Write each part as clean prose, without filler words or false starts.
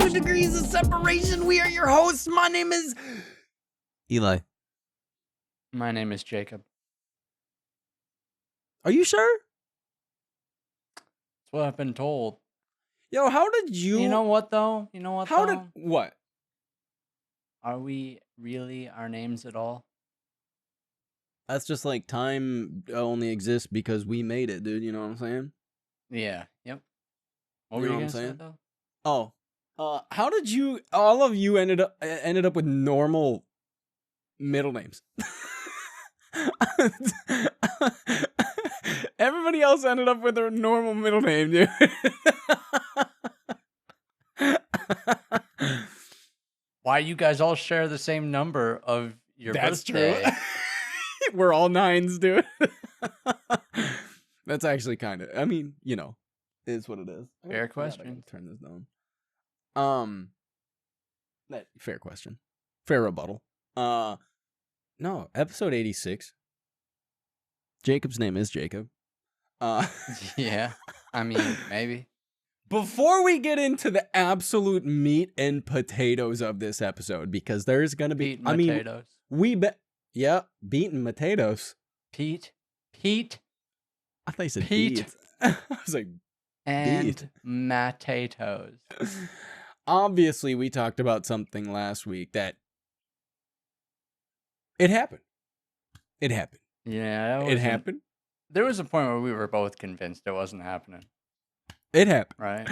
2 degrees of separation. We are your hosts. My name is Eli. My name is Jacob. Are you sure? That's what I've been told. Yo, how did you... You know what, though? What? Are we really our names at all? That's just like time only exists because we made it, dude. You know what I'm saying? Yeah. Yep. What You were know you what I'm going to say, saying? though? How did you... All of you ended up with normal middle names. Everybody else ended up with their normal middle name, dude. Why you guys all share the same number of your birthday? That's true. We're all 9s, dude. That's actually kind of... I mean, you know, it is what it is. Fair I question. gotta turn this down. Fair question. Fair rebuttal. No, episode 86. Jacob's name is Jacob. Yeah. I mean, maybe. Before we get into the absolute meat and potatoes of this episode, because there's gonna be... Beaten potatoes. Yeah, beaten potatoes. Pete. I thought you said Pete. beets. I was like... And matatoes. Obviously, we talked about something last week that... It happened. Yeah. It happened. There was a point where we were both convinced it wasn't happening. It happened. Right?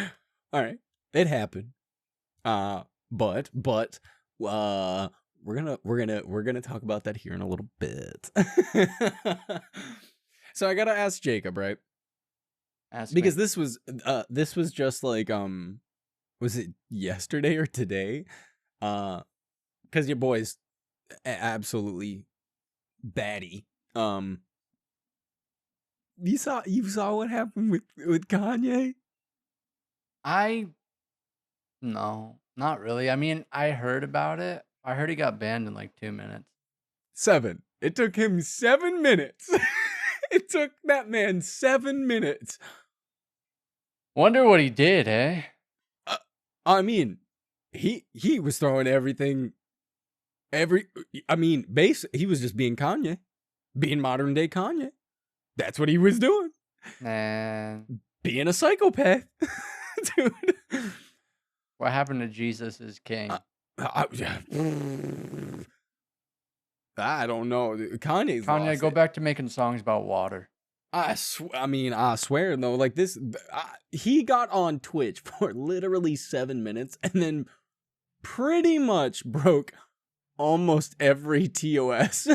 All right. It happened. But we're gonna talk about that here in a little bit. So I gotta ask Jacob, right? Because this was just like was it yesterday or today? Because your boy's absolutely batty. You saw what happened with Kanye? No, not really. I mean, I heard about it. I heard he got banned in like 2 minutes. 7. It took him 7 minutes. It took that man 7 minutes. Wonder what he did, eh? I mean, he was throwing everything. He was just being Kanye, being modern day Kanye. That's what he was doing. Man, being a psychopath, dude. What happened to Jesus is King? I don't know. Kanye, go back to making songs about water. I swear though, like this, he got on Twitch for literally 7 minutes and then pretty much broke almost every TOS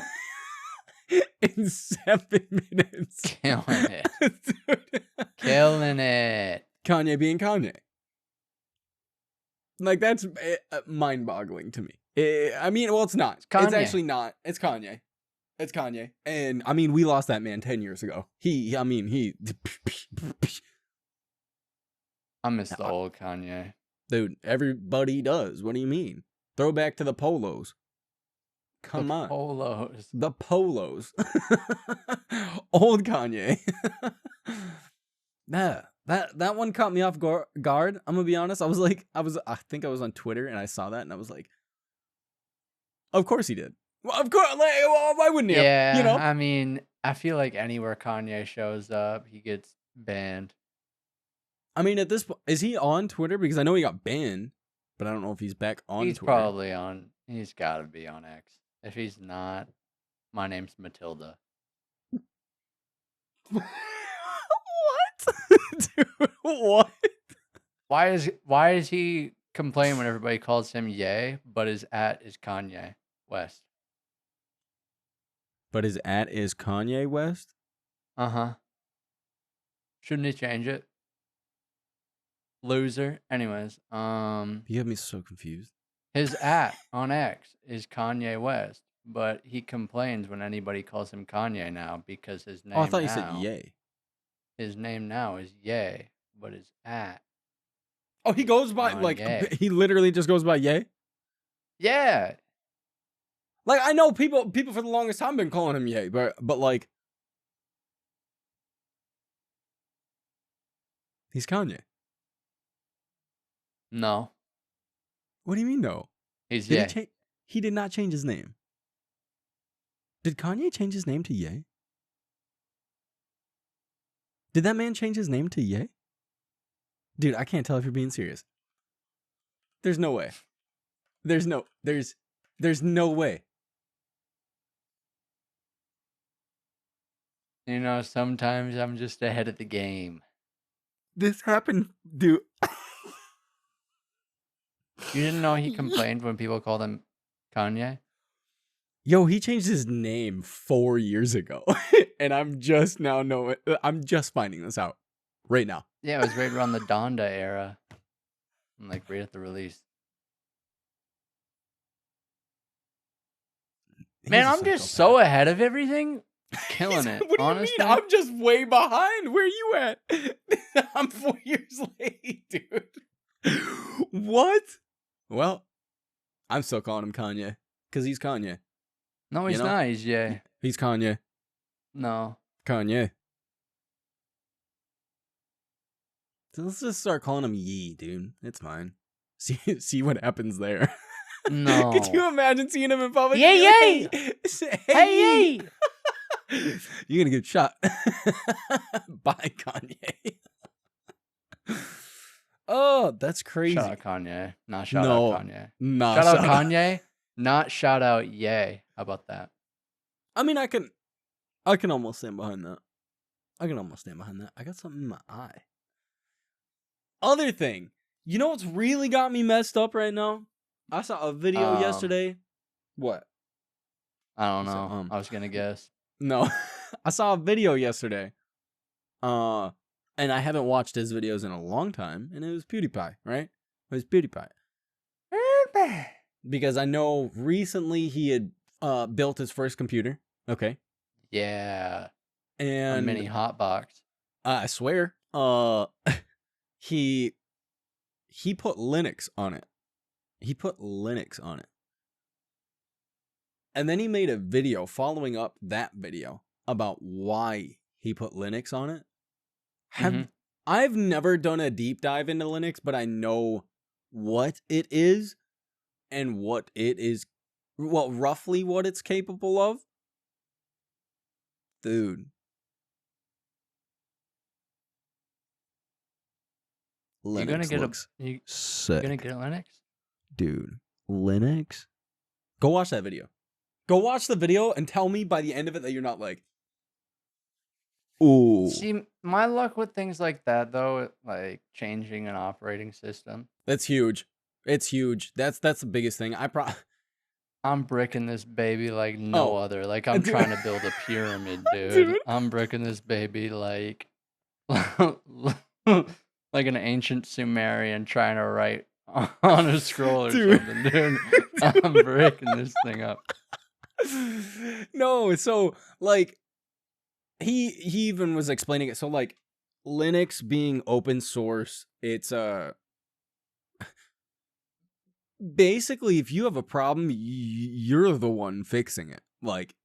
in 7 minutes. Killing it. Dude. Killing it. Kanye being Kanye. Like, that's mind-boggling to me. It's not. It's actually not. It's Kanye. It's Kanye. And, I mean, we lost that man 10 years ago. I miss the old Kanye. Dude, everybody does. What do you mean? Throwback to the polos. Come on. The polos. Old Kanye. That one caught me off guard. I'm gonna be honest. I think I was on Twitter and I saw that and I was like, of course he did. Well, of course. Like, why wouldn't he? Yeah, you know. I mean, I feel like anywhere Kanye shows up, he gets banned. I mean, at this point, is he on Twitter? Because I know he got banned, but I don't know if he's back on Twitter. He's probably on. He's got to be on X. If he's not, my name's Matilda. What? Dude, what? Why is he complaining when everybody calls him Ye, but his @ is Kanye West? But his @ is Kanye West? Uh-huh. Shouldn't he change it? Loser. Anyways, you have me so confused. His @ on X is Kanye West, but he complains when anybody calls him Kanye now because his name. Oh, I thought you said Ye. His name now is Ye, but his @ Oh, he goes by like Ye. He literally just goes by Ye. Yeah. Like, I know people for the longest time been calling him Ye, but like, he's Kanye. No. What do you mean no? He's Did Ye. he change? He did not change his name. Did Kanye change his name to Ye? Did that man change his name to Ye? Dude, I can't tell if you're being serious. There's no way. There's no way. You know, sometimes I'm just ahead of the game. This happened, dude. You didn't know he complained when people called him Kanye? Yo, he changed his name 4 years ago. And I'm just finding this out right now. Yeah, it was right around the Donda era. Like right at the release. Man, I'm just so ahead of everything. Killing it. What do honestly. you mean? I'm just way behind. Where you at? I'm 4 years late, dude. What? Well, I'm still calling him Kanye. Because he's Kanye. No, he's not. He's Ye. He's Kanye. No. Kanye. So let's just start calling him Yee, dude. It's fine. See what happens there. No. Could you imagine seeing him in public? Yay! Hey, you're gonna get shot by Kanye. Oh, that's crazy. Shout out Kanye. Not shout out Kanye. Nah, shout out Kanye. Not shout out Ye. How about that? I mean, I can almost stand behind that. I got something in my eye. Other thing, you know what's really got me messed up right now? I saw a video yesterday. What? I don't know. I was gonna guess. No, I saw a video yesterday. And I haven't watched his videos in a long time, and it was PewDiePie, right? It was PewDiePie. Because I know recently he had built his first computer. Okay. Yeah. And a mini hotbox. I swear. He put Linux on it. And then he made a video following up that video about why he put Linux on it. I've never done a deep dive into Linux, but I know what it is and what it is, well, roughly what it's capable of. Dude. Linux looks sick. You gonna get Linux? Dude, Linux? Go watch that video. Go watch the video and tell me by the end of it that you're not like, ooh. See, my luck with things like that, though, like changing an operating system. That's huge. It's huge. That's the biggest thing. I'm bricking this baby like no other. Like I'm trying to build a pyramid, dude. I'm bricking this baby like like an ancient Sumerian trying to write on a scroll or something, dude. I'm breaking this thing up. No, so like he even was explaining it. So like Linux being open source, it's basically if you have a problem, you're the one fixing it. Like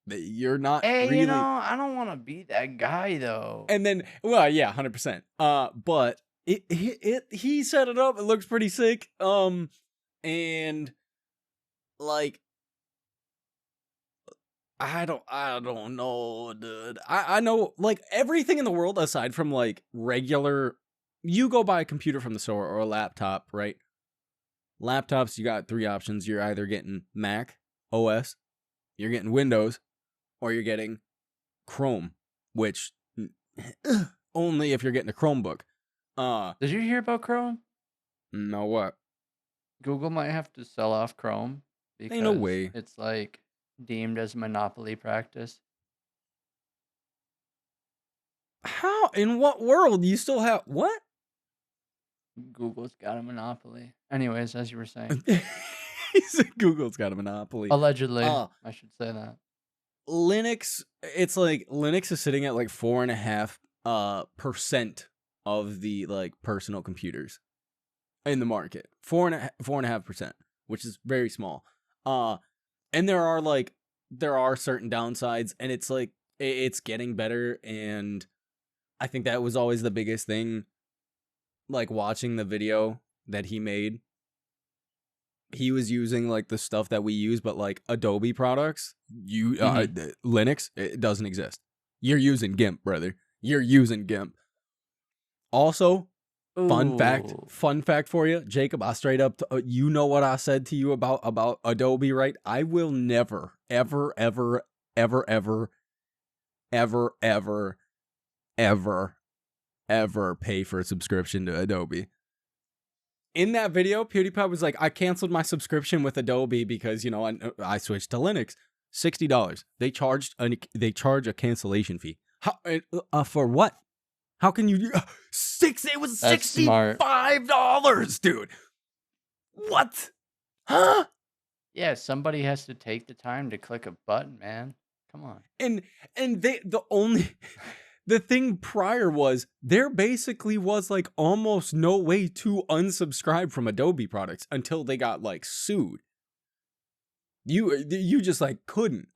you're not really. You know, I don't want to be that guy though. And then, well, yeah, 100%. But he set it up. It looks pretty sick. And like, I don't know, dude. I know like everything in the world aside from like regular. You go buy a computer from the store or a laptop, right? Laptops, you got 3 options. You're either getting Mac OS, you're getting Windows, or you're getting Chrome, which only if you're getting a Chromebook. Did you hear about Chrome? No, what? Google might have to sell off Chrome because ain't no way. It's like deemed as monopoly practice. How? In what world? You still have what? Google's got a monopoly. Anyways, as you were saying. He said Google's got a monopoly. Allegedly. I should say that. Linux, it's like Linux is sitting at like 4.5% of the like personal computers in the market. 4.5%, which is very small. And there are certain downsides, and it's like it's getting better, and I think that was always the biggest thing. Like watching the video that he made, he was using like the stuff that we use, but like Adobe products, Linux, it doesn't exist. You're using GIMP, brother. You're using GIMP. Also, fun fact for you, Jacob. I straight up, you know what I said to you about Adobe, right? I will never, ever, ever, ever, ever, ever, ever, ever, ever pay for a subscription to Adobe. In that video, PewDiePie was like, I canceled my subscription with Adobe because, you know, I switched to Linux. $60. They charge a cancellation fee. How for what? How can you It was $65, dude. What? Huh? Yeah, somebody has to take the time to click a button, man. Come on. And the thing prior was there basically was like almost no way to unsubscribe from Adobe products until they got like sued. You just like couldn't.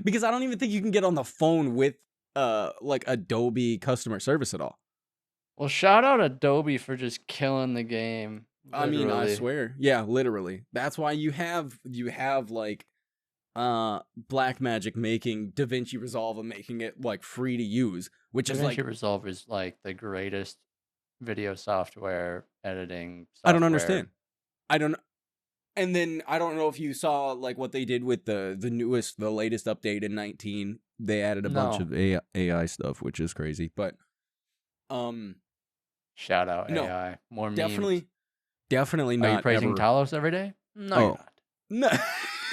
Because I don't even think you can get on the phone with like Adobe customer service at all. Well, shout out Adobe for just killing the game. Literally. I mean, I swear. Yeah, literally. That's why you have like Blackmagic making DaVinci Resolve and making it like free to use, which is like DaVinci Resolve is like the greatest video software editing software. I don't understand. And then I don't know if you saw like what they did with the latest update in 19. They added a bunch of AI stuff, which is crazy. But shout out AI. More memes. Definitely not. Are you praising Talos every day? No, you're not. No.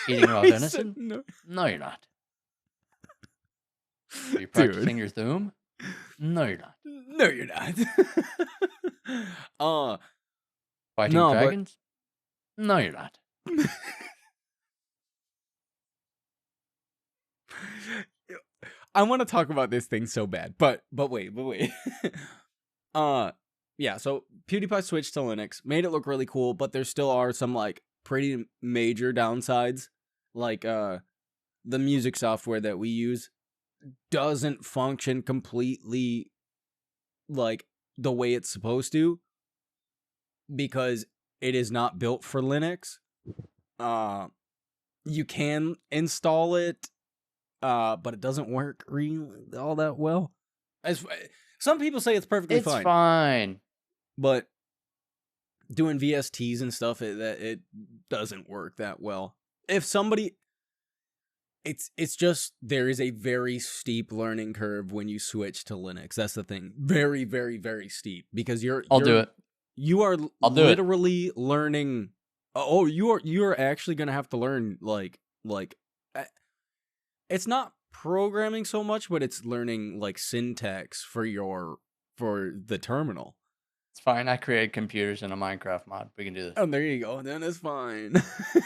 Eating raw venison? No, you're not. Are you practicing your Thum? No, you're not. No, you're not. Fighting dragons? No, you're not. I want to talk about this thing so bad, but wait. Yeah, so PewDiePie switched to Linux, made it look really cool, but there still are some like pretty major downsides. Like the music software that we use doesn't function completely like the way it's supposed to because it is not built for Linux. You can install it, but it doesn't work really all that well. As some people say, it's perfectly fine. It's fine, but doing VSTs and stuff, it doesn't work that well. If somebody, it's just there is a very steep learning curve when you switch to Linux. That's the thing, very, very, very steep because I'll do it. You are literally learning. Oh, you are actually gonna have to learn like it's not programming so much, but it's learning like syntax for the terminal. It's fine. I created computers in a Minecraft mod. We can do this. Oh, there you go. Then it's fine.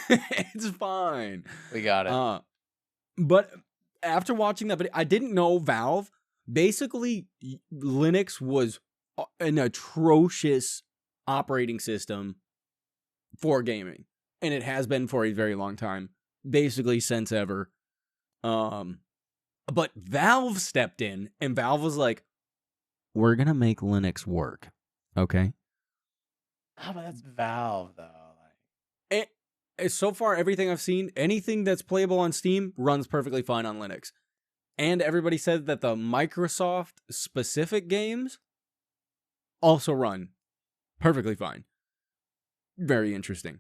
It's fine. We got it. But after watching that video, I didn't know Valve. Basically, Linux was an atrocious operating system for gaming, and it has been for a very long time, basically since ever. But Valve stepped in, and Valve was like, "We're gonna make Linux work, okay?" Oh, but that's Valve, though. So far, everything I've seen, anything that's playable on Steam runs perfectly fine on Linux. And everybody said that the Microsoft-specific games also run perfectly fine. Very interesting.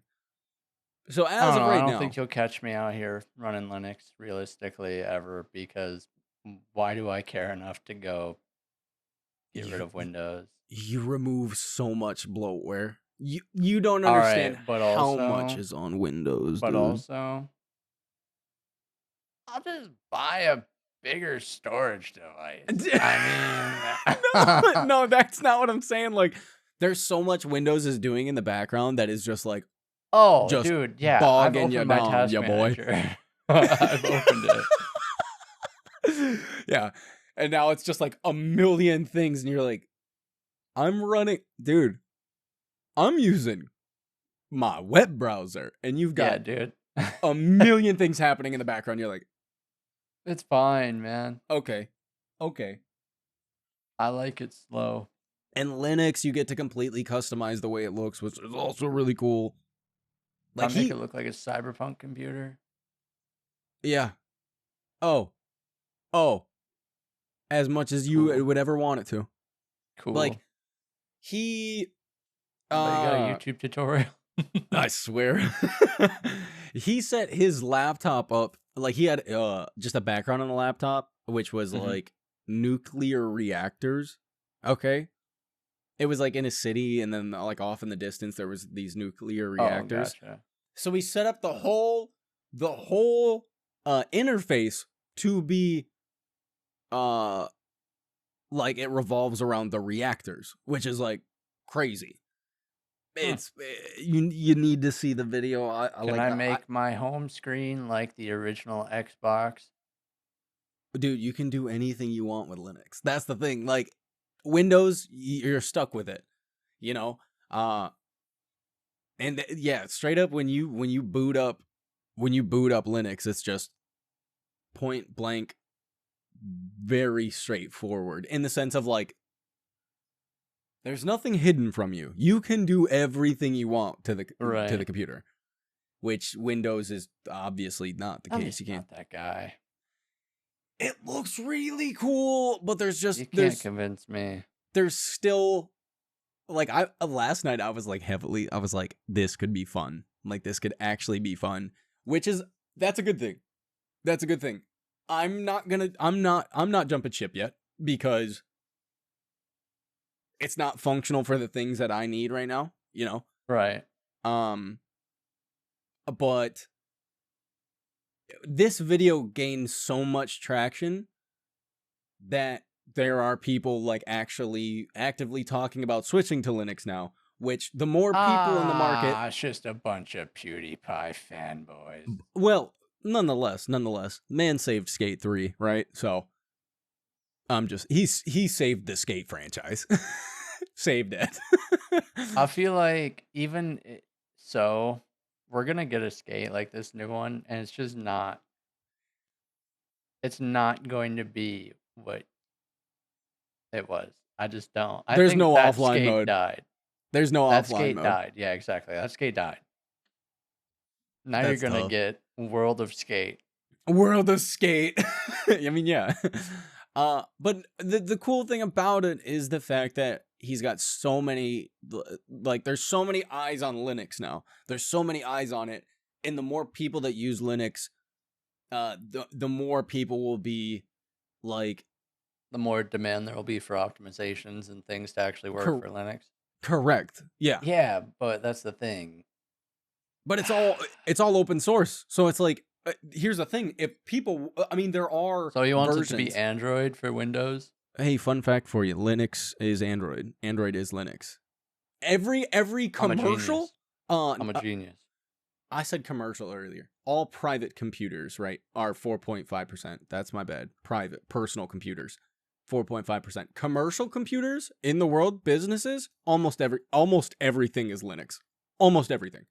So as of right now, I don't think you'll catch me out here running Linux realistically ever, because why do I care enough to go get rid of Windows? You remove so much bloatware. You don't understand how much is on Windows. But dude. Also, I'll just buy a bigger storage device. I mean, no, that's not what I'm saying. Like, there's so much Windows is doing in the background that is just like, just dude, yeah, bogging you down, ya boy. I've opened it. Yeah, and now it's just like a million things, and you're like, I'm using my web browser, and you've got a million things happening in the background. You're like, it's fine, man. Okay. I like it slow. And Linux, you get to completely customize the way it looks, which is also really cool. Like make it look like a cyberpunk computer. Yeah. Oh. As much as you would ever want it to. Cool. Like he But you got a YouTube tutorial. I swear. He set his laptop up, like he had just a background on the laptop, which was like nuclear reactors. Okay. It was like in a city, and then like off in the distance there was these nuclear reactors. Oh, gotcha. So we set up the whole interface to be like it revolves around the reactors, which is like crazy. It's you need to see the video. Can I make my home screen like the original Xbox? Dude, you can do anything you want with Linux. That's the thing. Like Windows, you're stuck with it. You know? And yeah, straight up when you boot up Linux, it's just point blank very straightforward in the sense of like there's nothing hidden from you. You can do everything you want to the computer, which Windows is obviously not the case. You can't. Not that guy. It looks really cool, but there's just you can't convince me. There's still like last night I was like this could be fun. Like this could actually be fun, that's a good thing. That's a good thing. I'm not jumping ship yet because it's not functional for the things that I need right now, you know? Right. But this video gained so much traction that there are people like actually actively talking about switching to Linux now, which the more people in the market... it's just a bunch of PewDiePie fanboys. Well, nonetheless, man saved Skate 3, right? So he saved the Skate franchise. Saved it. I feel like we're gonna get a Skate like this new one, and it's not going to be what it was. I just don't. There's no offline Skate mode. Died. There's no that offline Skate mode. Died. Yeah, exactly. That Skate died. Now you're gonna get World of Skate. World of Skate. I mean, yeah. But the cool thing about it is the fact that he's got so many, like, there's so many eyes on Linux now. There's so many eyes on it, and the more people that use Linux, the more people will be like, the more demand there will be for optimizations and things to actually work for Linux. Correct. Yeah. Yeah, but that's the thing. But it's all open source, so it's like. Here's the thing: if people, I mean, there are. So you want it to be Android for Windows? Hey, fun fact for you: Linux is Android. Android is Linux. Every commercial. I'm a genius. I said commercial earlier. All private computers, right, are 4.5%. That's my bad. Private, personal computers, 4.5%. Commercial computers in the world, businesses, almost everything is Linux. Almost everything.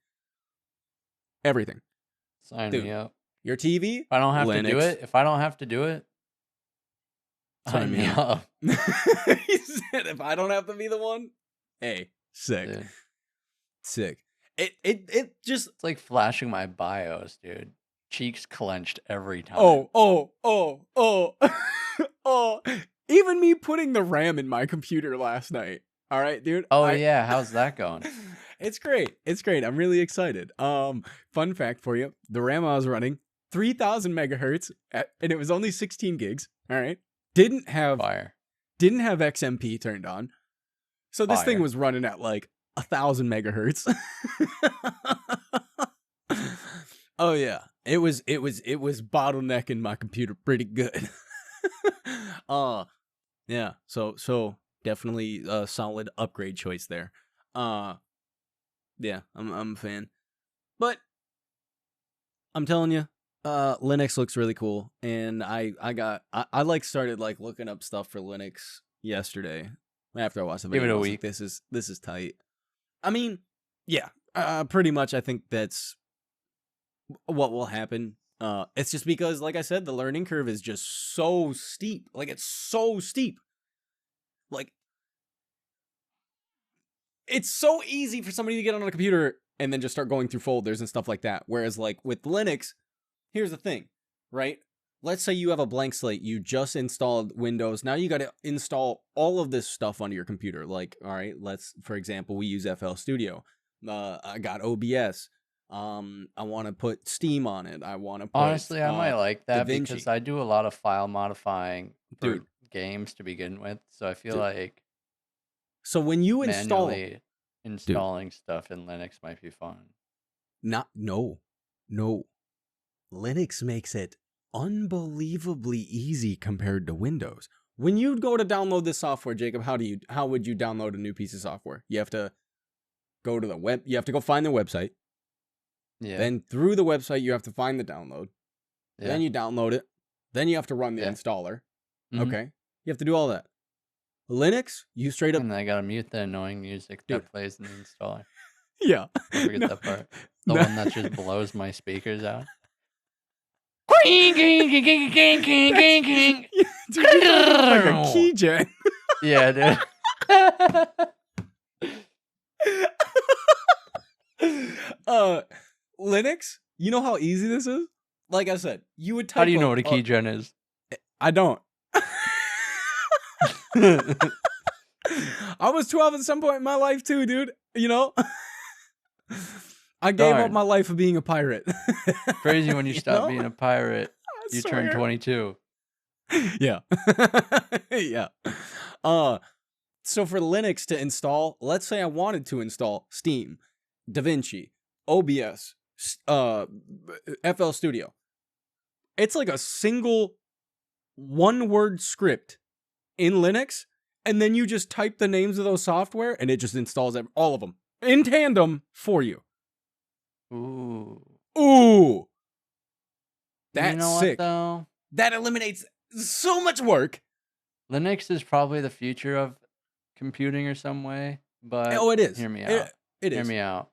Everything. Sign me up. Your TV? If I don't have to do it, sign me up. He said, if I don't have to be the one, hey, sick. Dude. Sick. It just... It's like flashing my BIOS, dude. Cheeks clenched every time. Oh. Even me putting the RAM in my computer last night. All right, dude. Yeah, how's that going? It's great. I'm really excited. Fun fact for you. The RAM I was running, 3,000 megahertz, and it was only 16 gigs. All right. Didn't have XMP turned on. So this thing was running at like 1,000 megahertz. Oh yeah. It was bottlenecking my computer pretty good. Yeah. So definitely a solid upgrade choice there. Yeah, I'm a fan. But I'm telling you, Linux looks really cool, and I started like looking up stuff for Linux yesterday after I watched the video. Give it a Like, week. this is tight. I mean, yeah, pretty much. I think that's what will happen. It's just because, like I said, the learning curve is just so steep. Like, it's so steep. Like, it's so easy for somebody to get on a computer and then just start going through folders and stuff like that. Whereas like with Linux, here's the thing, right? Let's say you have a blank slate. You just installed Windows. Now you got to install all of this stuff onto your computer. Like, all right, for example, we use FL Studio. I got OBS. I want to put Steam on it. I want to put Honestly, I might like that DaVinci. because I do a lot of file modifying for Dude. games to begin with. So I feel Dude. like So when you install manually installing stuff in Linux might be fun. No. Linux makes it unbelievably easy compared to Windows. When you go to download this software, Jacob, how would you download a new piece of software? You have to go to the web. You have to go find the website. Yeah. Then through the website, you have to find the download. Yeah. Then you download it. Then you have to run the installer. Okay. You have to do all that. Linux, you straight up. And I gotta mute the annoying music that plays in the installer. Yeah. Don't forget that part. The one that just blows my speakers out. Dude, like a key gen. Yeah, dude. Linux, you know how easy this is? Like I said, you would type. How do you know what a key gen is? I don't. I was 12 at some point in my life too, dude. You know? I gave up my life of being a pirate. Crazy when you stop being a pirate. You turn 22. Yeah. Yeah. So for Linux to install, let's say I wanted to install Steam, DaVinci, OBS, FL Studio. It's like a single one-word script in Linux, and then you just type the names of those software, and it just installs all of them in tandem for you. Ooh. That's you know sick. What, though? That eliminates so much work. Linux is probably the future of computing or some way, but it is. Hear me out. It is. Hear me out.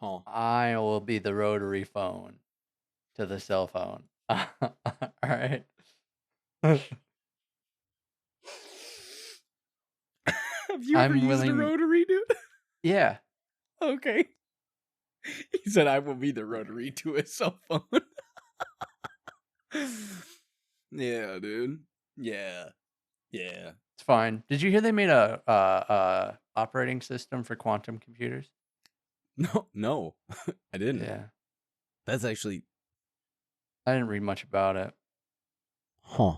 Huh. I will be the rotary phone to the cell phone. All right. Have you ever used a rotary, dude? Yeah. Okay. He said, I will be the rotary to a cell phone. Yeah, dude. Yeah. It's fine. Did you hear they made a operating system for quantum computers? No, I didn't. Yeah. That's actually... I didn't read much about it. Huh.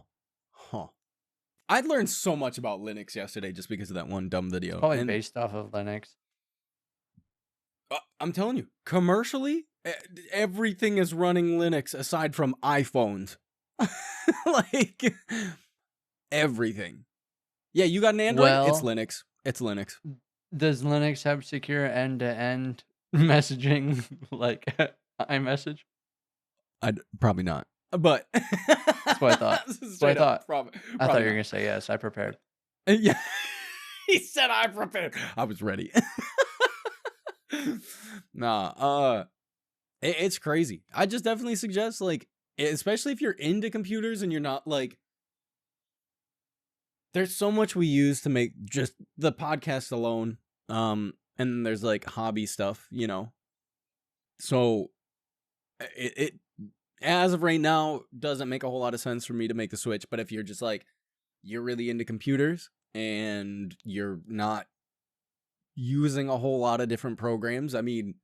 I learned so much about Linux yesterday just because of that one dumb video. It's probably based off of Linux. I'm telling you, commercially, everything is running Linux aside from iPhones. Like, everything. Yeah, you got an Android? Well, it's Linux. It's Linux. Does Linux have secure end-to-end messaging like iMessage? Probably not. But that's what I thought. That's what I thought. I thought you were going to say yes. I prepared. Yeah. He said I prepared. I was ready. Nah, it's crazy. I just definitely suggest, like, especially if you're into computers and you're not, like, there's so much we use to make just the podcast alone. And then there's, like, hobby stuff, you know. So, it as of right now, doesn't make a whole lot of sense for me to make the switch. But if you're just, like, you're really into computers and you're not using a whole lot of different programs, I mean,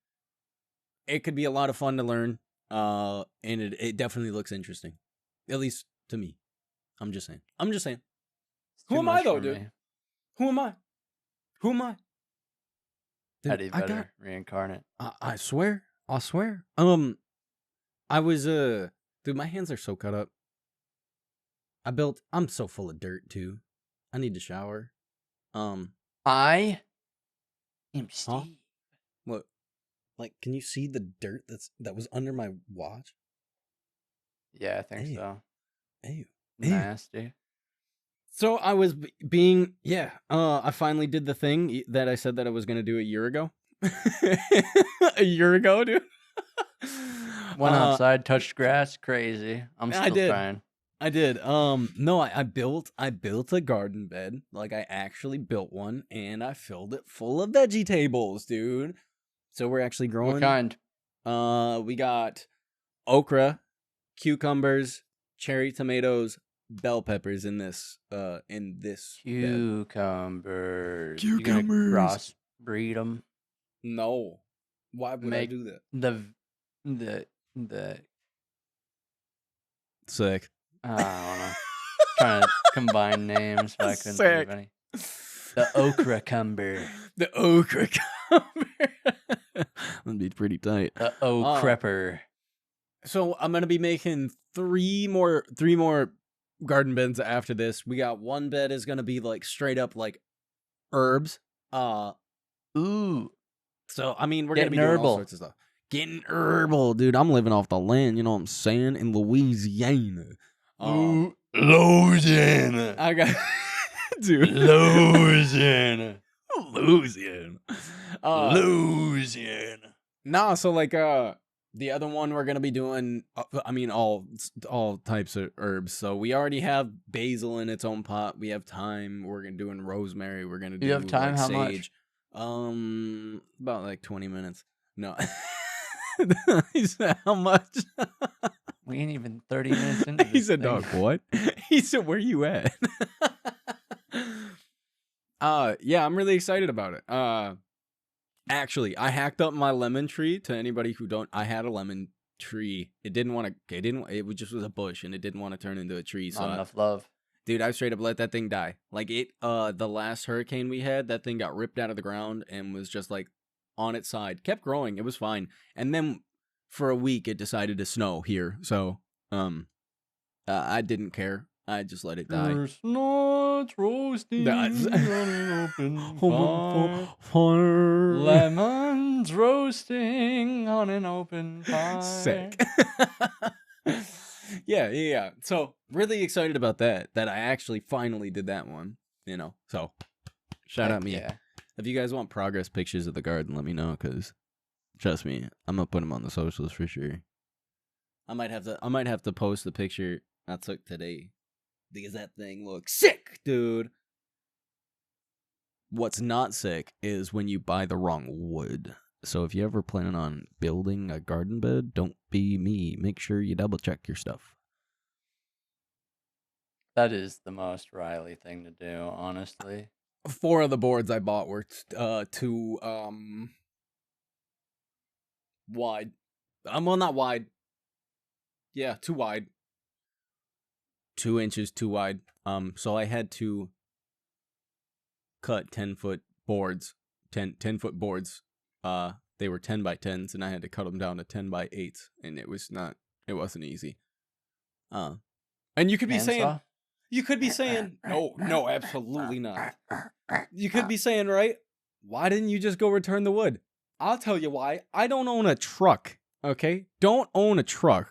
it could be a lot of fun to learn, and it definitely looks interesting, at least to me. I'm just saying. Who am I though, dude? Who am I? Dude, Eddie Vedder, reincarnate. I swear. I was dude, my hands are so cut up. I'm so full of dirt too. I need to shower. I am Steve. Huh? What? Like, can you see the dirt that was under my watch? Yeah, I think so. Ew. Nasty. So I was I finally did the thing that I said that I was going to do a year ago. A year ago, dude. Went outside, touched grass, crazy. I'm still trying. I did. No, I built a garden bed. Like, I actually built one, and I filled it full of veggie tables, dude. So we're actually growing. What kind? We got okra, cucumbers, cherry tomatoes, bell peppers in this bed. Cucumbers. You Cucumbers. gonna crossbreed them? No. Why would I do that? The Sick. I don't know. Trying to combine names, but I couldn't think of any. The okra cumber. The okra cumber. That'd be pretty tight. The crepper. So I'm gonna be making three more garden beds after this. We got one bed is gonna be like straight up like herbs. Ooh. So I mean we're Getting gonna be doing all herbal. sorts of stuff. Getting herbal, dude. I'm living off the land, you know what I'm saying? In Louisiana. Louisiana. I got dude. Louisiana. Louisiana. Louisiana. Nah, so like the other one we're gonna be doing all types of herbs. So we already have basil in its own pot. We have thyme. We're gonna doing rosemary. We're gonna do You have thyme? like, How sage. much? About like 20 minutes. No. He said, how much? We ain't even 30 minutes into this He said, thing. dog, what? He said, where you at? Yeah, I'm really excited about it. Actually, I hacked up my lemon tree. To anybody who don't, I had a lemon tree. It just was a bush and it didn't want to turn into a tree. So Not enough love. dude, I straight up let that thing die. Like the last hurricane we had, that thing got ripped out of the ground and was just like on its side. Kept growing. It was fine. And then for a week it decided to snow here. So, I didn't care. I just let it die. There's not roasting on an open fire. Lemons roasting on an open fire. Sick. Yeah. So really excited about that I actually finally did that one, you know. So shout out me. Yeah. If you guys want progress pictures of the garden, let me know, because trust me, I'm gonna put them on the socials for sure. I might have to post the picture I took today, because that thing looks sick, dude. What's not sick is when you buy the wrong wood. So if you ever planning on building a garden bed, don't be me. Make sure you double check your stuff. That is the most Riley thing to do, honestly. 4 of the boards I bought were too wide. Well, not wide. Yeah, too wide. 2 inches too wide. So I had to cut 10-foot boards. 10-foot boards. They were 10 by 10s, and I had to cut them down to 10 by 8s, and it wasn't easy. And you could be saying, no, absolutely not. You could be saying, right? Why didn't you just go return the wood? I'll tell you why. I don't own a truck. Okay, don't own a truck.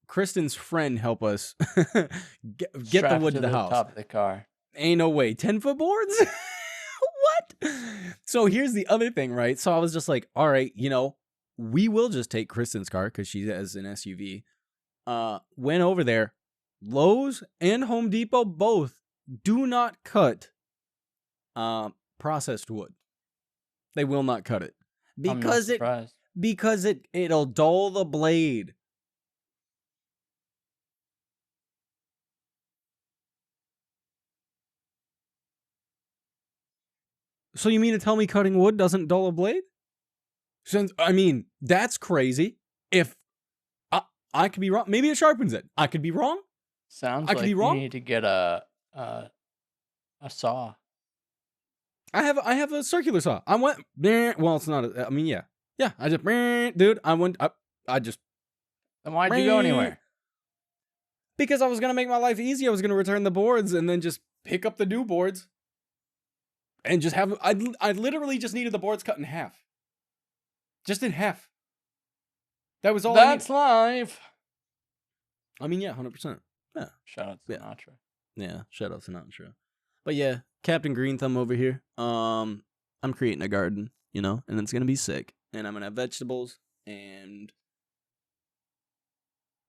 Kristen's friend help us get the wood to the house. Top of the car. Ain't no way. 10-foot boards? What? So here's the other thing, right? So I was just like, all right, you know, we will just take Kristen's car because she has an SUV. Went over there. Lowe's and Home Depot both do not cut processed wood. They will not cut it because it'll dull the blade. So you mean to tell me cutting wood doesn't dull a blade? Since I mean, that's crazy. If I could be wrong, maybe it sharpens it. I could be wrong. Sounds I could like be wrong. You need to get a saw. I have a circular saw. I went. Well, it's not. I mean, yeah. I just, dude. I went. I just. Then why'd you go anywhere? Because I was gonna make my life easy. I was gonna return the boards and then just pick up the new boards. And just have, I literally just needed the boards cut in half. Just in half. That was all That's life. I mean, yeah, 100%. Yeah. Shout out to Sinatra. Yeah, shout out to Sinatra. But yeah, Captain Green Thumb over here. I'm creating a garden, you know, and it's going to be sick. And I'm going to have vegetables and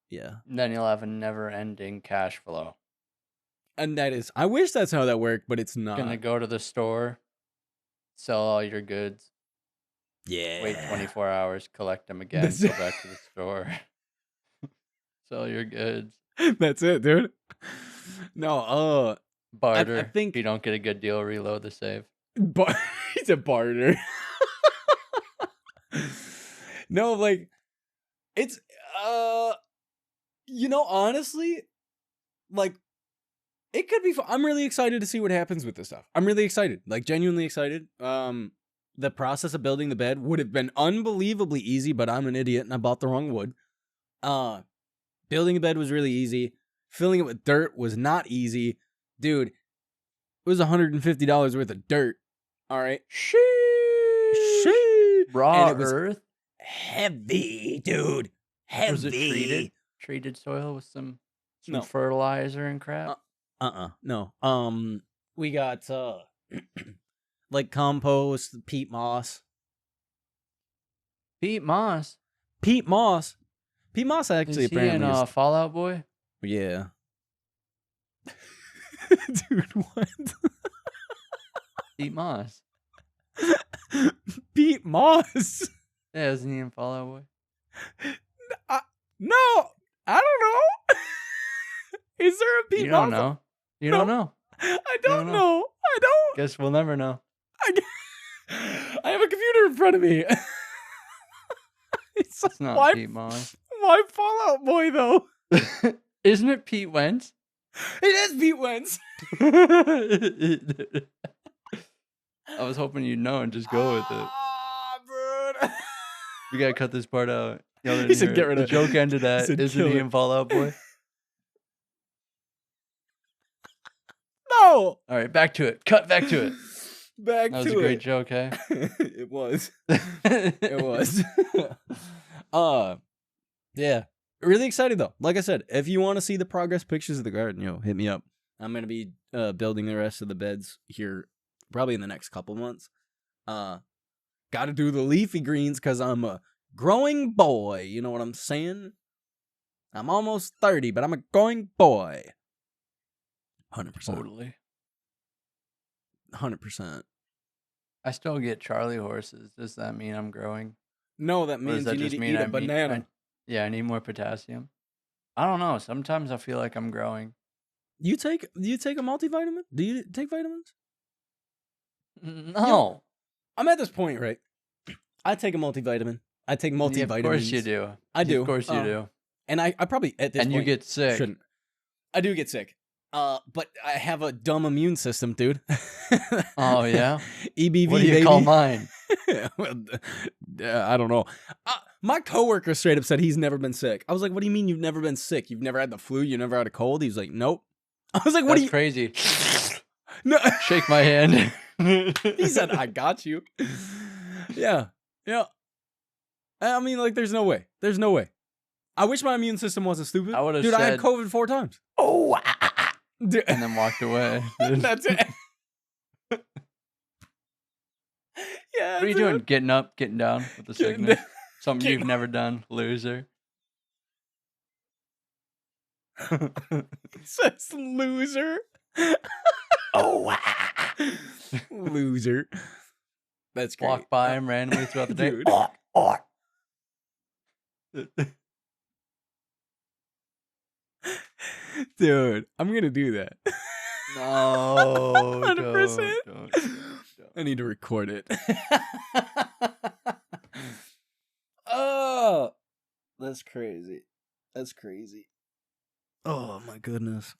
yeah. And then you'll have a never-ending cash flow. And that is, I wish that's how that worked, but it's not. Gonna go to the store, sell all your goods, Yeah. Wait 24 hours, collect them again, That's go it. back to the store, sell your goods, That's it, dude. No, I barter. If think you don't get a good deal, reload the save. he's a barter. No, like it's honestly, like it could be fun. I'm really excited to see what happens with this stuff. I'm really excited, like genuinely excited. The process of building the bed would have been unbelievably easy, but I'm an idiot and I bought the wrong wood. Building a bed was really easy. Filling it with dirt was not easy. Dude, it was $150 worth of dirt. All right. Sheesh. Raw And it was earth. heavy, dude. Heavy. Was it treated soil with some No. fertilizer and crap? No. We got like compost, peat moss. Pete Moss. Peat moss actually Is he apparently in is, Fallout Boy? yeah. Dude, what? Pete Moss. Peat moss. Yeah, isn't he in Fallout Boy? No, I don't know. Is there a peat You moss? don't know. You No. don't know. I don't know. know. I don't. Guess we'll never know. I have a computer in front of me. It's not why, Pete Moss. why Fallout Boy though? Isn't it Pete Wentz? It is Pete Wentz. I was hoping you'd know and just go with it. Ah, bro. We gotta cut this part out. Y'all didn't He said, hear "Get it. rid The of it." joke ended He at, said, isn't "Kill he it." in Fallout Boy? No. All right, back to it. Cut back to it. Back That was to a great it. joke, hey? It was. It was. Yeah. Really excited though. Like I said, if you want to see the progress pictures of the garden, hit me up. I'm gonna be building the rest of the beds here probably in the next couple months. Gotta do the leafy greens because I'm a growing boy. You know what I'm saying? I'm almost 30, but I'm a growing boy. 100%. Totally. 100%. I still get Charlie horses. Does that mean I'm growing? No, that Or does means that you need just to mean eat a banana. I need more potassium. I don't know. Sometimes I feel like I'm growing. Do you take a multivitamin? Do you take vitamins? No. I'm at this point, right? I take a multivitamin. I take multivitamins. Yeah, of course you do. I do. Of course you do. And I probably at this And point you get sick. shouldn't. I do get sick. But I have a dumb immune system, dude. Oh yeah. EBV. What do you baby. call mine? Well, I don't know. My coworker straight up said he's never been sick. I was like, "What do you mean you've never been sick? You've never had the flu? You never had a cold?" He was like, "Nope." I was like, "What That's do you?" crazy. No. Shake my hand. He said, "I got you." Yeah. I mean, like, there's no way. There's no way. I wish my immune system wasn't stupid. I would've Dude, I had said- COVID 4 times. Oh, dude. And then walked away. That's it. Yeah. What are you doing? Getting up, getting down with the Getting sickness? down- Something getting you've never done, loser. Says loser. Oh, loser. That's great. Walk by him randomly throughout the day. Dude. Dude, I'm gonna do that. No, 100%. don't. I need to record it. Oh, that's crazy. That's crazy. Oh my goodness.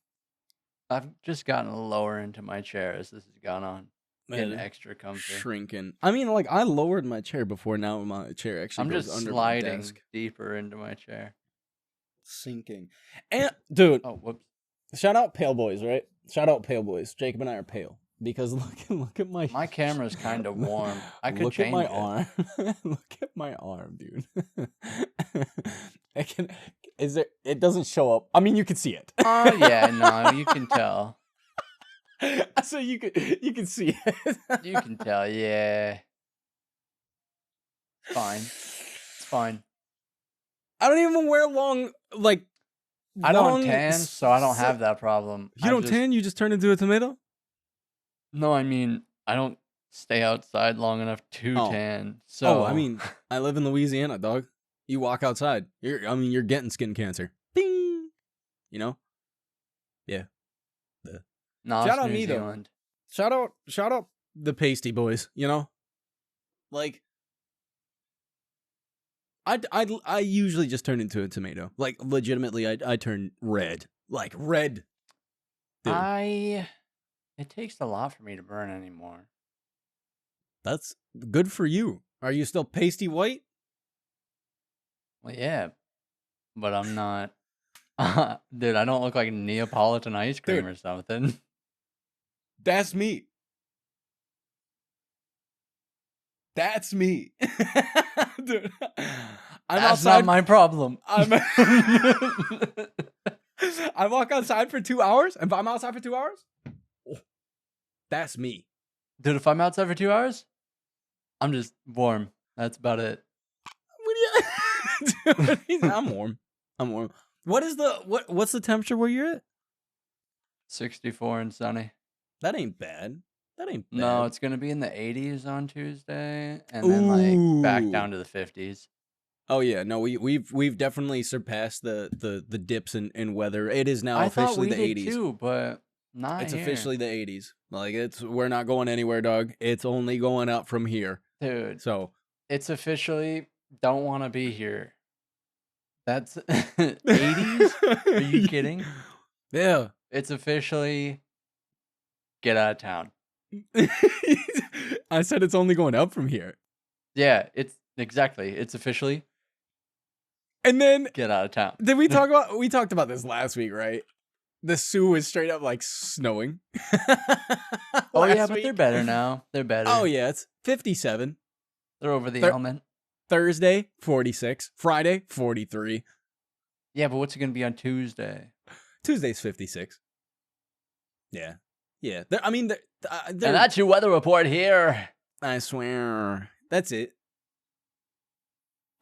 I've just gotten lower into my chair as this has gone on. Getting Man, extra comfy. shrinking. I mean, like, I lowered my chair before. Now my chair actually I'm goes just under my sliding desk. deeper into my chair. Sinking. And dude, Oh, whoops. shout out Pale Boys, right? Shout out Pale Boys. Jacob and I are pale because look at my My camera's kind of warm. I could look change at my it. arm. Look at my arm, dude. It doesn't show up. I mean, you can see it. Oh yeah, no, you can tell. So you can see it. You can tell, yeah. It's fine. It's fine. I don't even wear long, like, I don't long tan, so I don't have that problem. You don't tan? You just turn into a tomato? No, I mean, I don't stay outside long enough to Oh. tan. Oh, So I mean, I live in Louisiana, dog. You walk outside, you're getting skin cancer. Bing! You know? Yeah. no, Shout it's out New me, though. Zealand. Shout out the pasty boys, you know? Like, I usually just turn into a tomato. Like, legitimately, I turn red. Like, red. Dude, It takes a lot for me to burn anymore. that's good for you. Are you still pasty white? Well, yeah, but I'm not. Dude, I don't look like Neapolitan ice cream Dude. or something. That's me. That's me. Dude, I'm That's outside. not my problem. I walk outside for 2 hours, and if I'm outside for 2 hours, oh, that's me. Dude, if I'm outside for 2 hours, I'm just warm. That's about it. Dude, I'm warm. I'm warm. What's the temperature where you're at? 64 and sunny. That ain't bad. That ain't bad. No, it's gonna be in the 80s on Tuesday, and then like back down to the 50s. Oh yeah, no, we've definitely surpassed the dips in weather. It is now I thought officially we the did 80s. too, but not It's here. officially the 80s. Like we're not going anywhere, dog. It's only going up from here. Dude. So It's officially don't want to be here. That's 80s? Are you kidding? Yeah. It's officially get out of town. I said it's only going up from here. Yeah, it's exactly. It's officially And then get out of town. did we talked about this last week, right? The Sioux was straight up like snowing. Oh yeah, last but week. they're better now. They're better. Oh yeah, it's 57. They're over the element. Thursday, 46. Friday, 43. Yeah, but what's it gonna be on Tuesday? Tuesday's 56. Yeah. Yeah. And that's your weather report here. I swear. That's it.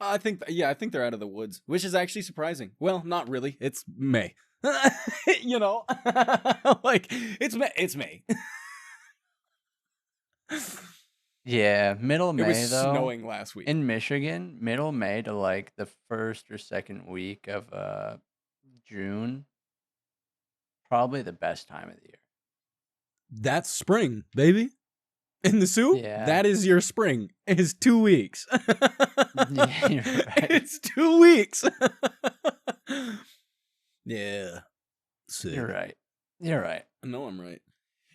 I think they're out of the woods, which is actually surprising. Well, not really. It's May. You know? Like, it's May. Yeah, middle May It was though. snowing last week. In Michigan, middle May to like the first or second week of June. Probably the best time of the year. That's spring, baby. In the Sioux, Yeah. that is your spring. It's 2 weeks. Yeah, you're right. It's 2 weeks. Yeah. Sick. You're right. You're right. I know I'm right.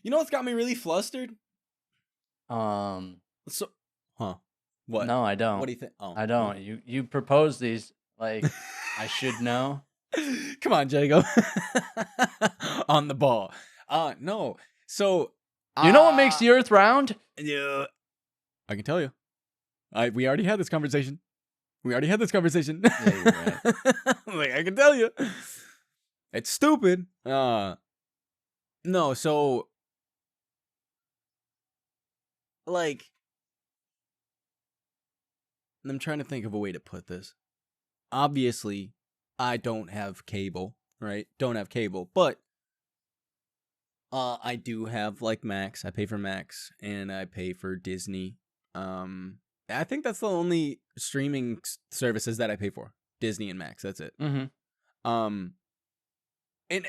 You know what's got me really flustered? So, what? No, I don't. What do you think? Oh, I don't. You propose these like I should know. Come on, Jago. On the ball. No. So, You know what makes the earth round? yeah, I can tell you. We already had this conversation. Yeah, you're right. Like, I can tell you. It's stupid. No, so like I'm trying to think of a way to put this. Obviously, I don't have cable, right? Don't have cable, but I do have like Max. I pay for Max and I pay for Disney. I think that's the only streaming services that I pay for. Disney and Max. That's it. Mm-hmm. And